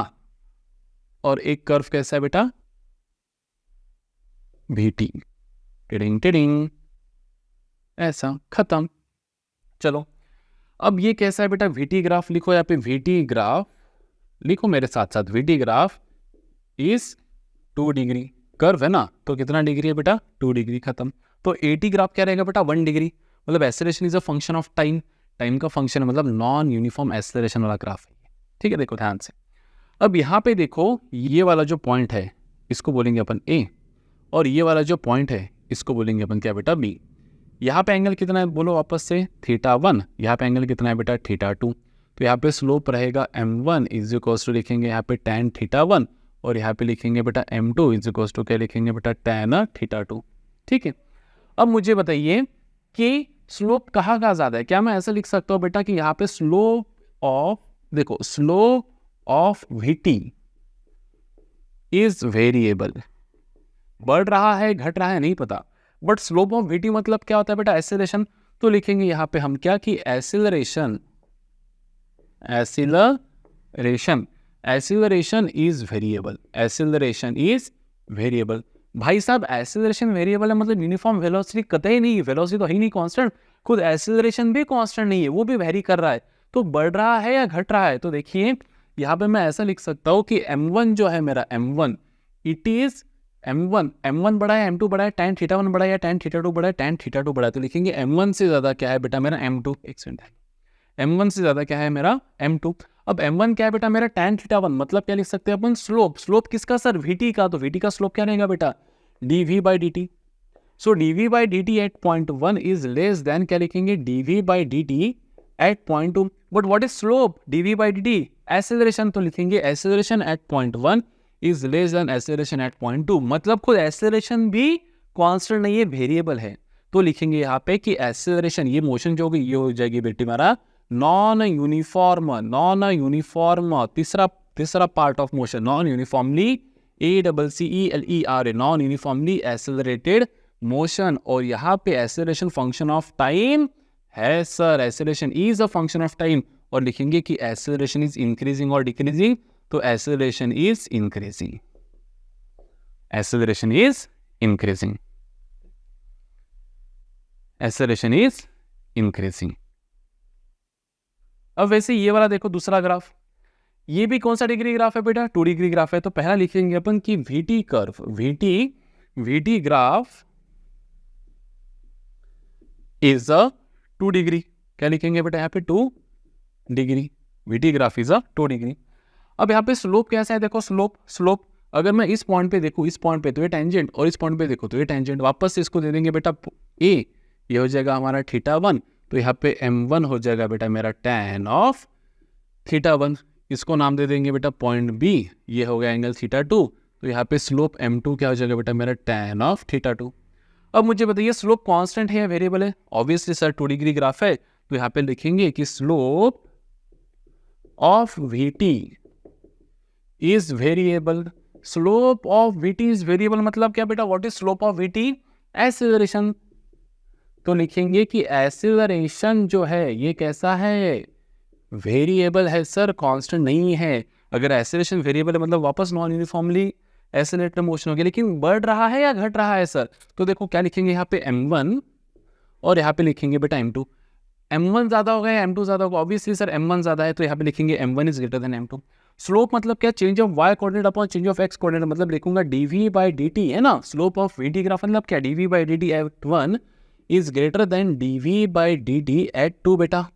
Speaker 1: और एक कर्व कैसा है बेटा, वीटी, टिडिंग टिडिंग, ऐसा, खत्म। चलो अब ये कैसा है बेटा, वीटी ग्राफ लिखो, यहाँ पे वीटी ग्राफ लिखो मेरे साथ साथ, VT graph is 2 degree, curve है ना, तो कितना डिग्री है बेटा, 2 डिग्री, खत्म। तो 80 ग्राफ क्या रहेगा बेटा, 1 डिग्री, मतलब acceleration is a function of time, time का फंक्शन है, मतलब नॉन यूनिफॉर्म एक्सेलरेशन वाला ग्राफ है, ठीक है। देखो ध्यान से, अब यहाँ पे देखो, ये वाला जो पॉइंट है इसको बोलेंगे अपन ए, और ये वाला जो पॉइंट है इसको बोलेंगे अपन क्या बेटा, बी। यहाँ पे एंगल कितना है बोलो वापस से, θ1, यहाँ पे एंगल कितना है बेटा, θ2। तो यहाँ पे स्लोप रहेगा m1 इज इक्वल्स टू, लिखेंगे यहाँ पे tan θ1, और यहाँ पे लिखेंगे बेटा m2 इज इक्वल्स टू, क्या लिखेंगे बेटा, tan θ2, ठीक है। अब मुझे बताइए कि स्लोप कहाँ ज़्यादा है, क्या मैं ऐसा लिख सकता हूँ बेटा कि यहाँ पे स्लोप ऑफ, देखो slope of VT is variable, बढ़ रहा है घट रहा है नहीं पता, बट स्लोप ऑफ वीटी मतलब क्या होता है बेटा, एक्सेलरेशन। तो लिखेंगे यहाँ पे हम क्या कि acceleration, acceleration is variable, acceleration is variable. भाई साहब एक्सेलरेशन वेरिएबल है मतलब यूनिफॉर्म वेलोसिटी कतई नहीं, वेलोसिटी तो है ही नहीं कांस्टेंट, खुद एक्सेलरेशन भी कांस्टेंट नहीं है, वो भी वेरी कर रहा है। तो बढ़ रहा है या घट रहा है, तो देखिए यहाँ पे मैं ऐसा लिख सकता हूँ कि m1 जो है मेरा, m1 इट इज m1 बड़ा है, m2 बड़ा है, tan θ1 बड़ा है, tan θ2 बड़ा है, tan θ2 बड़ा है। तो लिखेंगे m1 से ज्यादा क्या है बेटा मेरा m2, एक सेकंड, m1 से ज्यादा क्या है मेरा m2। अब m1 क्या है बेटा मेरा tan θ1, मतलब क्या लिख सकते हैं अपन, स्लोप। स्लोप किसका सर, vt का। तो vt का स्लोप क्या रहेगा बेटा, dv/dt। So dv/dt eight point 1 is less than, क्या लिखेंगे, dv/dt eight point 2. But what is slope? dv by dt. Acceleration तो लिखेंगे acceleration at point 1 is less than acceleration at point 2. मतलब खुद एक्सेलरेशन भी कांस्टेंट नहीं है, वेरिएबल है. तो लिखेंगे यहाँ पे कि एक्सेलरेशन, ये मोशन जो होगी ये हो जाएगी बेटी हमारा नॉन यूनिफॉर्म. तीसरा part of motion non uniformly, ACCELER, non uniformly accelerated motion. और यहाँ पे एक्सेलरेशन फंक्शन ऑफ टाइम है sir. Acceleration is a function of time. और लिखेंगे कि एक्सेलरेशन इज इंक्रीजिंग और डिक्रीजिंग. तो acceleration is increasing. Acceleration is increasing. Acceleration is increasing. अब वैसे ये वाला देखो दूसरा ग्राफ, ये भी कौन सा डिग्री ग्राफ है बेटा? 2 डिग्री ग्राफ है. तो पहला लिखेंगे अपन कि VT curve, VT graph is a 2 degree. क्या लिखेंगे बेटा यहाँ पे? 2 degree. VT graph is a 2 degree. अब यहाँ पे स्लोप कैसा है? देखो स्लोप अगर मैं इस पॉइंट पे देखूँ, इस पॉइंट पे तो ये टेंजेंट, और इस पॉइंट पे देखो तो ये टेंजेंट. वापस से इसको दे देंगे बेटा A, ये हो जाएगा हमारा θ1. तो यहाँ पे M1 हो जाएगा बेटा मेरा tan ऑफ θ1. इसको नाम दे देंगे बेटा पॉइंट B, ये हो गया एंगल θ2. तो यहाँ पे स्लोप M2 क्या हो जाएगा बेटा मेरा tan ऑफ θ2. अब मुझे बताइए स्लोप कांस्टेंट है या वेरिएबल है? ऑब्वियसली सर 2 डिग्री ग्राफ है. तो यहाँ पे लिखेंगे कि slope of VT is variable. Slope of VT is variable मतलब क्या बेटा? What is slope of VT? Acceleration. तो लिखेंगे कि एक्सेलरेशन जो है ये कैसा है? वेरिएबल है सर, कांस्टेंट नहीं है. अगर एक्सेलरेशन वेरिएबल है मतलब वापस नॉन यूनिफॉर्मली एक्सेलरेटेड मोशन हो गया. लेकिन बढ़ रहा है या घट रहा है सर? तो देखो क्या लिखेंगे यहाँ पे M1 और यहाँ पे लिखेंगे बेटा M2. M1 ज़्यादा होगा या M2 ज़्यादा होगा? ऑब्वियसली सर M1 ज़्यादा है. तो यहाँ पे लिखेंगे M1 is greater then M2. Slope मतलब क्या? Change of y coordinate upon change of x coordinate. मतलब लिखूंगा dv by dt है ना. स्लोप ऑफ VT ग्राफ मतलब क्या? dv by dt at 1 is greater then dv by dt at 2 बेटा.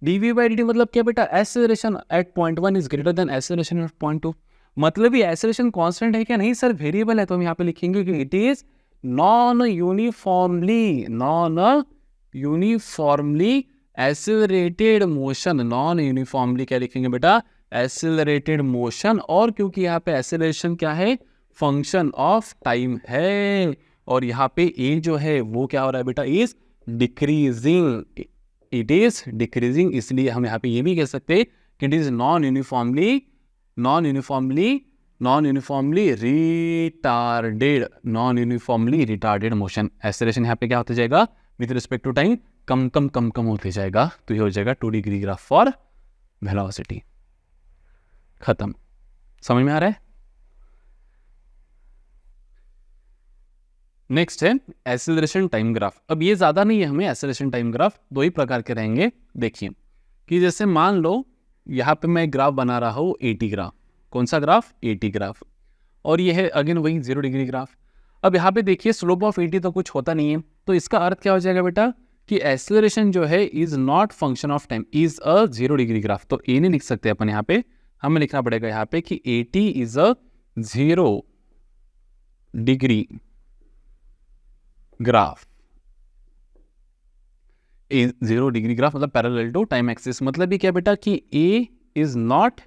Speaker 1: dv by dt मतलब क्या बेटा? Acceleration at point 1 is greater then acceleration at point 2. मतलब ये एक्सेलरेशन कांस्टेंट है क्या? नहीं सर, वेरिएबल है. तो हम यहाँ पे लिखेंगे कि it is non uniformly accelerated motion. Non uniformly क्या लिखेंगे बेटा? Accelerated motion. और क्योंकि यहाँ पे एक्सेलरेशन क्या है? फंक्शन ऑफ टाइम है. और यहाँ पे ए जो है वो क्या हो रहा है बेटा? Is decreasing. It is decreasing. इसलिए हम यहाँ पे ये भी कह सकते हैं कि it is non uniformly retarded motion. Acceleration यहाँ पे क्या होता जाएगा? विथ रिस्पेक्ट टू टाइम कम होते जाएगा. तो ये हो जाएगा 2 डिग्री ग्राफ फॉर वेलोसिटी. खत्म. समझ में आ रहा है? नेक्स्ट है एक्सेलरेशन टाइम ग्राफ. अब ये ज्यादा नहीं है हमें. एक्सेलरेशन टाइम ग्राफ 2 ही प्रकार के रहेंगे. देखिए कि जैसे मान लो यहाँ पे मैं ग्राफ बना रहा हूँ AT ग्राफ. कौन सा ग्राफ? AT graph. और ये है अगेन वही 0 डिग्री ग्राफ. अब यहाँ पे देखिए स्लोप ऑफ AT तो कुछ होता नहीं है. तो इसका अर्थ क्या हो जाएगा बेटा? कि एक्सेलरेशन जो है is not function of time, is a 0 degree graph. तो ए नहीं लिख सकते अपन यहाँ पे. हमें लिखना पड़ेगा यहाँ पे कि AT is a 0 degree graph. 0 degree graph मतलब पैरेलल टू टाइम एक्सिस. मतलब ये क्या बेटा? कि A is not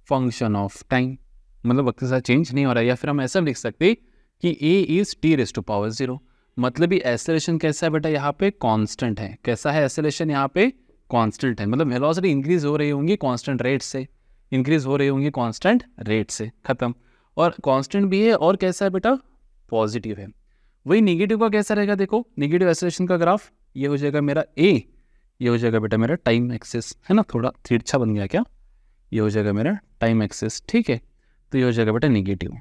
Speaker 1: function of time, मतलब वक्त के साथ चेंज नहीं हो रहा है. या फिर हम ऐसा लिख सकते कि A इज t⁻⁴. मतलब ये एक्सेलरेशन कैसा है बेटा? यहाँ पे कांस्टेंट है. कैसा है एक्सेलरेशन? यहाँ पे कांस्टेंट है. मतलब वेलोसिटी इंक्रीज हो रही होंगी कांस्टेंट रेट से. खत्म. और कांस्टेंट भी है. और कैसा है बेटा? पॉजिटिव है. वही नेगेटिव का कैसा रहेगा? देखो नेगेटिव एक्सेलरेशन का ग्राफ ये हो जाएगा मेरा A, ये हो जाएगा बेटा मेरा टाइम एक्सिस है ना. थोड़ा तिरछा बन गया क्या? ये हो जाएगा मेरा टाइम एक्सिस. ठीक है. तो ये हो जाएगा बेटा नेगेटिव -A.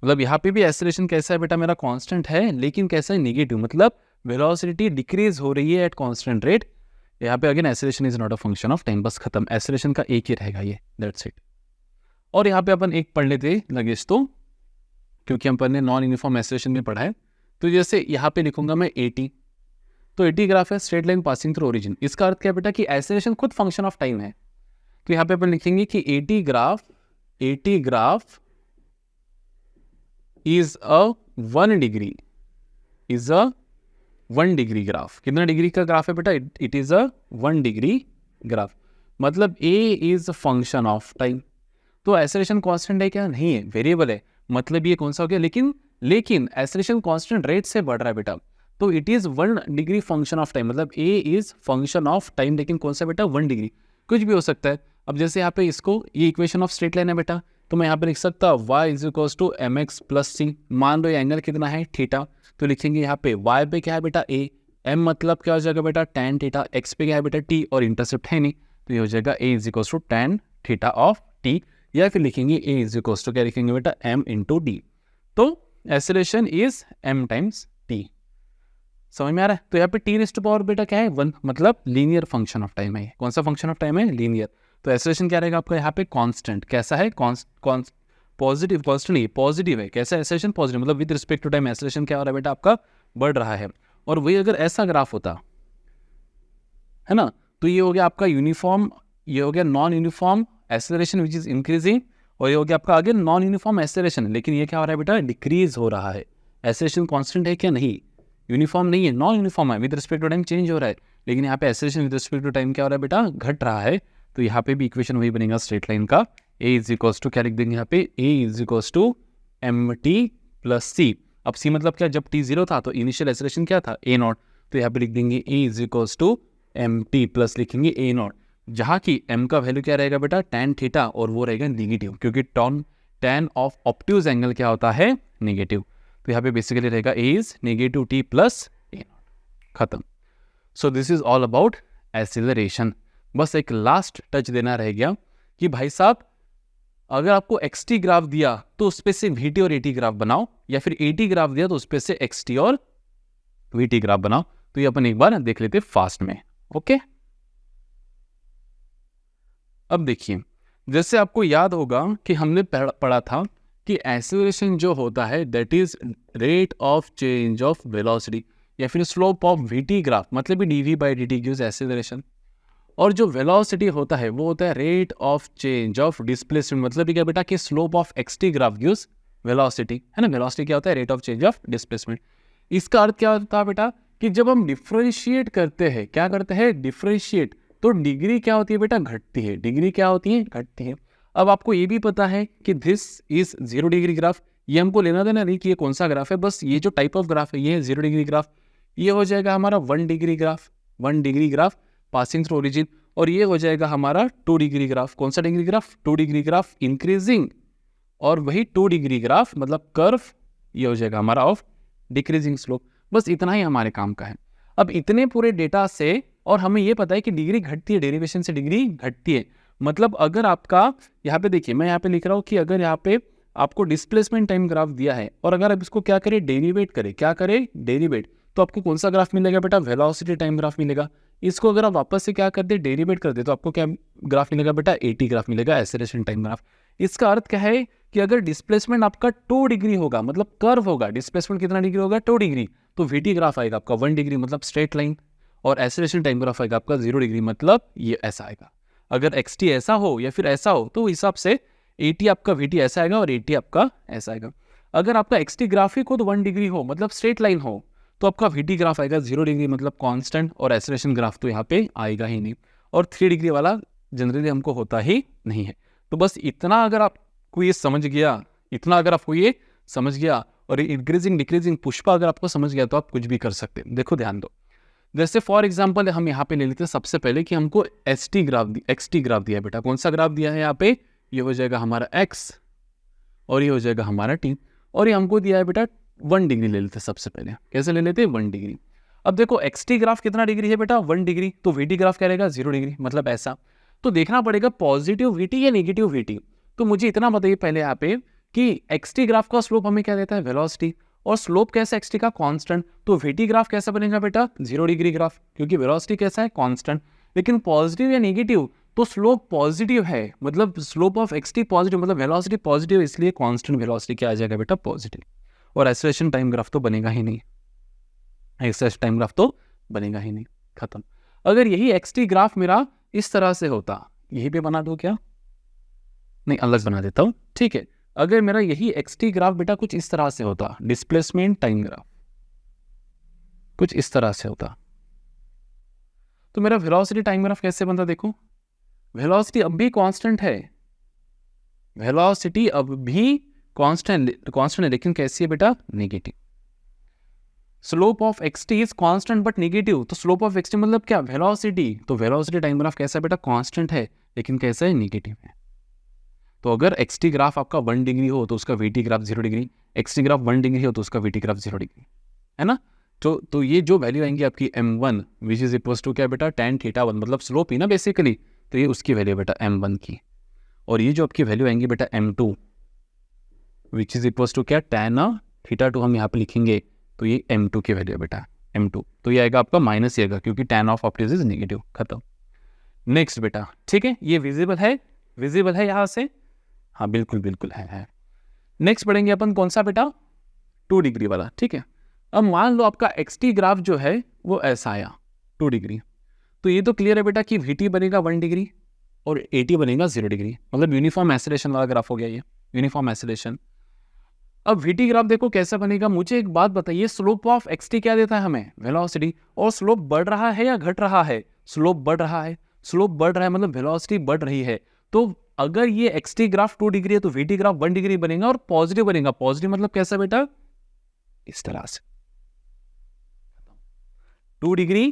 Speaker 1: मतलब यहाँ पे भी एक्सेलरेशन कैसा है बेटा? मेरा कांस्टेंट है. लेकिन कैसा है? नेगेटिव. मतलब वेलोसिटी डिक्रीज हो रही है एट कांस्टेंट रेट. यहाँ पे again acceleration is not a function of time. बस खत्म. एक्सेलरेशन का एक ही रहेगा ये. That's it. और यहाँ पे अपन एक पढ़ लेते लगेज तो, क्योंकि हम पढ़ने नॉन यूनिफॉर्म एक्सेलरेशन में पढ़ा है. तो जैसे यहाँ पे लिखूंगा मैं AT. तो AT ग्राफ है straight line passing through origin. इसका अर्थ क्या बेटा? कि एक्सेलरेशन खुद फंक्शन ऑफ टाइम है. तो यहाँ पे अपन लिखेंगे कि AT graph is a 1 degree 1 degree graph. कितना डिग्री का ग्राफ है बेटा? It is a 1 degree graph. मतलब A is a function of time. तो एसेलेरेशन कांस्टेंट है क्या? नहीं है, वेरिएबल है। मतलब ये कौन सा हो गया? लेकिन एसेलेरेशन कांस्टेंट रेट से बढ़ रहा है बेटा, तो it is 1 degree function of time. मतलब A is function of time, लेकिन कौन सा बेटा? 1 डिग्री। कुछ भी हो सकता है। अब जैसे यहाँ पे इसको, ये इक्वेशन ऑफ स्ट्रेट लाइन है बेटा, तो मैं यहाँ पे लिख सकता हूँ y is equals to M X plus C. मान लो ये एंगल कितना है? थीटा। तो लिखेंगे यहाँ पे y पे क्या है बेटा? a। m मतलब क्या हो जाएगा बेटा? tan theta. x पे क्या है बेटा? t, और इंटरसेप्ट है नहीं, तो ये हो जाएगा a is equals to tan theta of t। या फिर लिखेंगे a इज इक्वल्स टू क्या लिखेंगे बेटा? m into d। तो acceleration is m times t। समझ में आ रहा है? तो यहाँ पे टी रेज़ टू पावर बेटा क्या है? 1। मतलब लीनियर फंक्शन ऑफ टाइम है। कौन सा फंक्शन ऑफ टाइम है? लीनियर। तो एक्सेलरेशन क्या रहेगा आपका यहाँ पे? कांस्टेंट। कैसा है? पॉजिटिव। कांस्टेंट नहीं, पॉजिटिव है। कैसा एक्सेलरेशन? पॉजिटिव। मतलब with respect to time acceleration क्या हो रहा है बेटा? आपका बढ़ रहा है। और वही अगर ऐसा ग्राफ होता है ना, तो ये हो गया आपका यूनिफॉर्म, ये हो गया non uniform acceleration which is increasing, और ये हो गया आपका अगेन नॉन यूनिफॉर्म एक्सेलरेशन। लेकिन ये क्या हो रहा है बेटा? डिक्रीज हो रहा है। एक्सेलरेशन कांस्टेंट है क्या? नहीं, यूनिफॉर्म नहीं है, नॉन यूनिफॉर्म है। With respect to time change हो रहा है, लेकिन यहाँ पे acceleration with respect to time क्या हो रहा है बेटा? घट रहा है। तो यहाँ पे भी इक्वेशन वही बनेगा स्ट्रेट लाइन का। ए इज इक्वल्स टू क्या लिख देंगे यहाँ पे? A is equals to M T plus C. अब सी मतलब क्या? जब टी 0 था तो इनिशियल एक्सेलरेशन क्या था? A naught. तो यहाँ पे लिख देंगे A is equals to M T plus लिखेंगे ए नॉट, जहाँ की एम का वैल्यू क्या रहेगा बेटा? tan थीटा, और वो रहेगा निगेटिव, क्योंकि tan ऑफ ऑब्ट्यूज एंगल क्या होता है? निगेटिव। तो यहाँ पे बेसिकली रहेगा A is negative T plus A naught. खत्म। So this is all about acceleration. बस एक लास्ट टच देना रह गया कि भाई साहब, अगर आपको एक्स टी ग्राफ दिया तो उस पे से वी टी और ए टी ग्राफ बनाओ, या फिर ए टी ग्राफ दिया तो उस पे से एक्स टी और वी टी ग्राफ बनाओ। तो ये अपन एक बार देख लेते फास्ट में। ओके, अब देखिए, जैसे आपको याद होगा कि हमने पढ़ा था कि एक्सेलरेशन जो होता है that is rate of change of velocity, या फिर स्लोप ऑफ वीटी ग्राफ, मतलब भी dv by d t gives acceleration. और जो वेलोसिटी होता है वो होता है rate of change of displacement, मतलब क्या बेटा? कि slope of x T graph gives velocity, है ना? वेलोसिटी क्या होता है? Rate of change of displacement. इसका अर्थ क्या होता है बेटा? कि जब हम डिफ्रेंशिएट करते हैं, क्या करते हैं? डिफ्रेंशिएट, तो डिग्री क्या होती है बेटा? घटती है। डिग्री क्या होती है? घटती है। अब आपको ये भी पता है कि दिस इज 0 डिग्री ग्राफ। ये हमको लेना देना नहीं कि ये कौन सा ग्राफ है, बस ये जो टाइप ऑफ ग्राफ है ये है 0 डिग्री ग्राफ। ये हो जाएगा हमारा 1 degree graph, 1 degree graph passing through origin. और ये हो जाएगा हमारा 2 डिग्री ग्राफ। कौन सा degree graph? 2 degree graph increasing. और वही 2 डिग्री ग्राफ मतलब कर्व, ये हो जाएगा हमारा ऑफ डिक्रीजिंग स्लोप। बस इतना ही हमारे काम का है। अब इतने पूरे डेटा से, और हमें ये पता है कि डिग्री घटती है, डेरिवेशन से डिग्री घटती है। मतलब अगर आपका यहाँ पे देखिए, मैं यहाँ पे लिख रहा हूँ कि अगर यहाँ पे आपको डिस्प्लेसमेंट टाइम ग्राफ दिया है, और अगर आप इसको क्या करें? डेरिवेट करें। क्या करें? डेरिवेट। तो आपको कौन सा ग्राफ मिलेगा बेटा? वेलोसिटी टाइम ग्राफ मिलेगा। इसको अगर आप वापस से क्या कर दे? डेरिवेट कर दे, तो आपको क्या ग्राफ मिलेगा बेटा? एटी ग्राफ मिलेगा, एक्सेलरेशन टाइम ग्राफ। इसका अर्थ क्या है कि अगर डिस्प्लेसमेंट आपका 2 डिग्री होगा, मतलब कर्व होगा, डिस्प्लेसमेंट कितना डिग्री होगा? 2 डिग्री, तो वीटी ग्राफ आएगा आपका 1 डिग्री, मतलब स्ट्रेट लाइन। और एक्सेलरेशन टाइम ग्राफ आएगा आपका 0 डिग्री, मतलब ये ऐसा आएगा। अगर एक्स टी ऐसा हो या फिर ऐसा हो, तो हिसाब से ए टी आपका वी टी ऐसा आएगा और ए टी आपका ऐसा आएगा। अगर आपका एक्स टी ग्राफिक हो तो 1 डिग्री हो, मतलब स्ट्रेट लाइन हो, तो आपका वी टी ग्राफ आएगा 0 डिग्री, मतलब कांस्टेंट। और एक्सेलरेशन ग्राफ तो यहाँ पे आएगा ही नहीं। और 3 डिग्री वाला जनरली हमको होता ही नहीं है। तो बस इतना अगर आपको ये समझ गया, इतना अगर आपको ये समझ गया, और इंक्रीजिंग डिक्रीजिंग पुष्पा अगर आपको समझ गया, तो आप कुछ भी कर सकते हैं। देखो ध्यान दो, जैसे फॉर एग्जांपल हम यहाँ पे ले लेते हैं सबसे पहले कि हमको एक्स टी ग्राफ दिया है बेटा। कौन सा ग्राफ दिया है यहाँ पे? ये हो जाएगा हमारा एक्स, और ये हो जाएगा हमारा टी, और ये हमको दिया है बेटा 1 डिग्री। ले लेते हैं सबसे पहले, कैसे ले लेते हैं? 1 डिग्री। अब देखो एक्स टी ग्राफ कितना डिग्री है बेटा? 1 डिग्री। तो वी टी ग्राफ क्या रहेगा? 0 डिग्री, मतलब ऐसा। तो देखना पड़ेगा पॉजिटिव वी टी या नेगेटिव वी टी। तो मुझे इतना बताइए पहले यहाँ पे कि एक्स टी ग्राफ का स्लोप हमें क्या देता है? वेलोसिटी। और स्लोप कैसा? एक्स टी का कांस्टेंट। तो वीटी ग्राफ कैसा बनेगा बेटा? 0 डिग्री ग्राफ, क्योंकि वेलोसिटी कैसा है? कांस्टेंट। लेकिन पॉजिटिव या नेगेटिव, तो स्लोप पॉजिटिव है, मतलब slope of x T positive, मतलब वेलोसिटी पॉजिटिव, इसलिए कांस्टेंट वेलोसिटी क्या आ जाएगा बेटा? पॉजिटिव। और एक्सेलरेशन टाइम ग्राफ तो बनेगा ही नहीं, एक्सेलरेशन टाइम ग्राफ तो बनेगा ही नहीं। खत्म। अगर यही एक्स टी ग्राफ मेरा इस तरह से होता, यही पे बना दो क्या? नहीं, अलग बना देता हूं, ठीक है। अगर मेरा यही एक्स टी ग्राफ बेटा कुछ इस तरह से होता, डिस्प्लेसमेंट टाइम ग्राफ, कुछ इस तरह से होता। तो मेरा वेलोसिटी टाइम ग्राफ कैसे बनता, देखो वेलोसिटी अब भी कांस्टेंट है, वेलोसिटी अब भी कांस्टेंट है, लेकिन कैसी है बेटा, negative. Slope of xt is constant but negative, तो स्लोप ऑफ xt मतलब क्या, वेलोसिटी। तो वेलोसिटी टाइम ग्राफ कैसा है बेटा, कांस्टेंट है लेकिन कैसा है, नेगेटिव है। तो अगर xt ग्राफ आपका 1 डिग्री हो तो उसका vt graph 0 degree, xt graph 1 degree हो तो उसका vt ग्राफ 0 डिग्री, है ना। तो ये जो वैल्यू आएंगी आपकी m1 which is equals to क्या बेटा, tan θ1, मतलब स्लोप ही ना बेसिकली, तो ये उसकी वैल्यू बेटा m1 की। और ये जो आपकी वैल्यू आएंगी बेटा m2 which is equals to क्या, tan θ2 हम यहाँ पे लिखेंगे, तो ये m2 की वैल्यू है बेटा, m2। तो ये आएगा आपका माइनस ही आएगा क्योंकि tan of optics is negative, खत्म। नेक्स्ट बेटा, ठीक है, ये विजिबल है यहाँ से, हाँ बिल्कुल बिल्कुल है। नेक्स्ट पढ़ेंगे अपन कौन सा बेटा, 2 डिग्री वाला, ठीक है। अब मान लो आपका xt ग्राफ जो है वो ऐसा आया 2 डिग्री, तो ये तो क्लियर है बेटा कि vt बनेगा 1 डिग्री और at बनेगा 0 डिग्री, मतलब यूनिफॉर्म एसिलेशन वाला ग्राफ हो गया ये, यूनिफॉर्म एसिलेशन। अब vt ग्राफ देखो कैसा बनेगा, मुझे एक बात बताइए, स्लोप ऑफ xt क्या देता है हमें, वेलोसिटी, और स्लोप बढ़ रहा है या घट रहा है, स्लोप बढ़ रहा है, स्लोप बढ़ रहा है मतलब वेलोसिटी बढ़ रही है। तो अगर ये xt ग्राफ 2 डिग्री है तो vt ग्राफ 1 डिग्री बनेगा और पॉजिटिव बनेगा। पॉजिटिव मतलब कैसा बेटा, इस तरह से 2 degree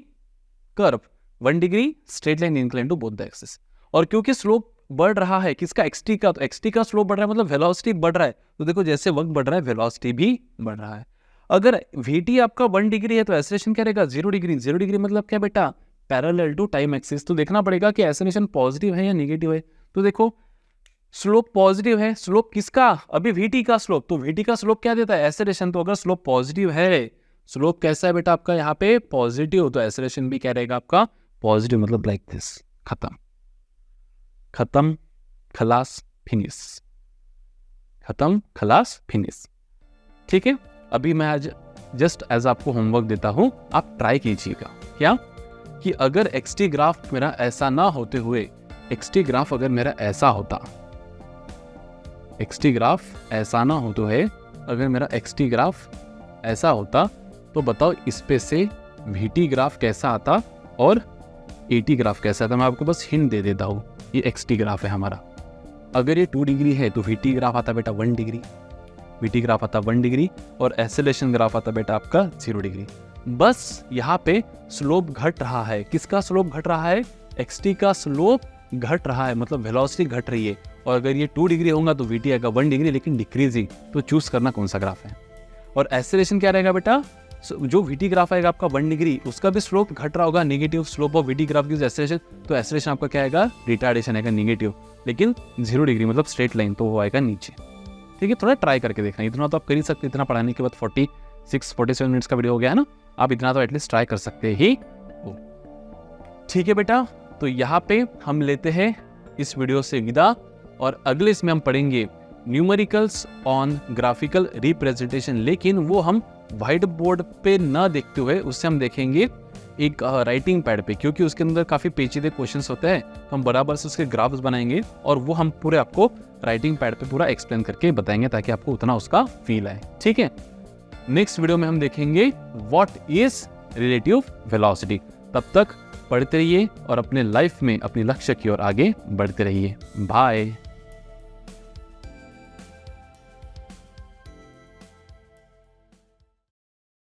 Speaker 1: curve, 1 degree straight line incline to both the axis. और क्योंकि स्लोप बढ़ रहा है किसका, xt का, तो xt का स्लोप बढ़ रहा है मतलब वेलोसिटी बढ़ रहा है। तो देखो जैसे वक्त बढ़ रहा है वेलोसिटी भी बढ़ रहा है। अगर vt आपका 1 डिग्री है तो एसिलेशन क्या रहेगा, 0 डिग्री। 0 डिग्री मतलब क्या बेटा, पैरेलल टू टाइम एक्सिस। तो देखना पड़ेगा कि एसिलेशन पॉजिटिव है या नेगेटिव है। तो देखो स्लोप पॉजिटिव है, स्लोप किसका, अभी vt का स्लोप, तो vt का स्लोप क्या देता है, एसिलेशन। तो अगर स्लोप पॉजिटिव है, स्लोप कैसा है बेटा आपका यहाँ पे पॉजिटिव, तो एसिलेशन भी क्या रहेगा आपका पॉजिटिव, मतलब लाइक दिस, खत्म खलास फिनिश, खत्म खलास फिनिश। ठीक है, अभी मैं आज जस्ट एज आपको होमवर्क देता हूं, आप ट्राई कीजिएगा क्या, कि अगर xt ग्राफ मेरा ऐसा ना होते हुए, xt ग्राफ अगर मेरा ऐसा होता, xt ग्राफ ऐसा ना होते हुए अगर मेरा xt ग्राफ ऐसा होता, तो बताओ इस पे से vt ग्राफ कैसा आता और at ग्राफ कैसा आता। मैं आपको बस हिंट दे देता हूँ, ये xt ग्राफ है हमारा। अगर ये 2 डिग्री है तो vt ग्राफ आता बेटा 1 डिग्री, vt ग्राफ आता 1 डिग्री, और एसिलेशन ग्राफ आता बेटा आपका 0 डिग्री। बस यहाँ पे स्लोप घट रहा है, किसका स्लोप घट रहा है, xt का स्लोप घट रहा है, मतलब वेलोसिटी घट रही है। और अगर ये 2 डिग्री होगा तो vt आएगा 1 डिग्री लेकिन डिक्रीजिंग। तो चूज करना कौन सा ग्राफ है। और एसिलेशन क्या रहेगा बेटा, जो vt ग्राफ आएगा आपका 1 डिग्री, उसका भी स्लोप घट रहा होगा, negative slope of vt graph की एसिलेशन। तो एसिलेशन आपका क्या आएगा, रिटार्डेशन आएगा नेगेटिव, लेकिन 0 डिग्री मतलब स्ट्रेट लाइन, तो वो आएगा नीचे। ठीक है, थोड़ा ट्राई करके देखना, इतना तो आप कर ही सकते, इतना पढ़ाने के बाद 46-47 मिनट्स का वीडियो हो गया है ना, आप इतना तो एटलीस्ट ट्राई कर सकते ही हो। ठीक है बेटा, तो यहाँ पे हम लेते हैं इस वीडियो से विदा, और अगले इसमें हम पढ़ेंगे न्यूमेरिकल्स ऑन ग्राफिकल रिप्रेजेंटेशन, लेकिन वो हम व्हाइट बोर्ड पे ना देखते हुए उससे हम देखेंगे एक राइटिंग पैड पे, क्योंकि उसके अंदर काफ़ी पेचीदे क्वेश्चंस होते हैं। तो हम बराबर से उसके ग्राफ्स बनाएंगे और वो हम पूरे आपको राइटिंग पैड पे पूरा एक्सप्लेन करके बताएंगे, ताकि आपको उतना उसका फील आए। ठीक है, नेक्स्ट वीडियो में हम देखेंगे व्हाट इज रिलेटिव वेलोसिटी। तब तक पढ़ते रहिए और अपने लाइफ में अपने लक्ष्य की ओर आगे बढ़ते रहिए। बाय।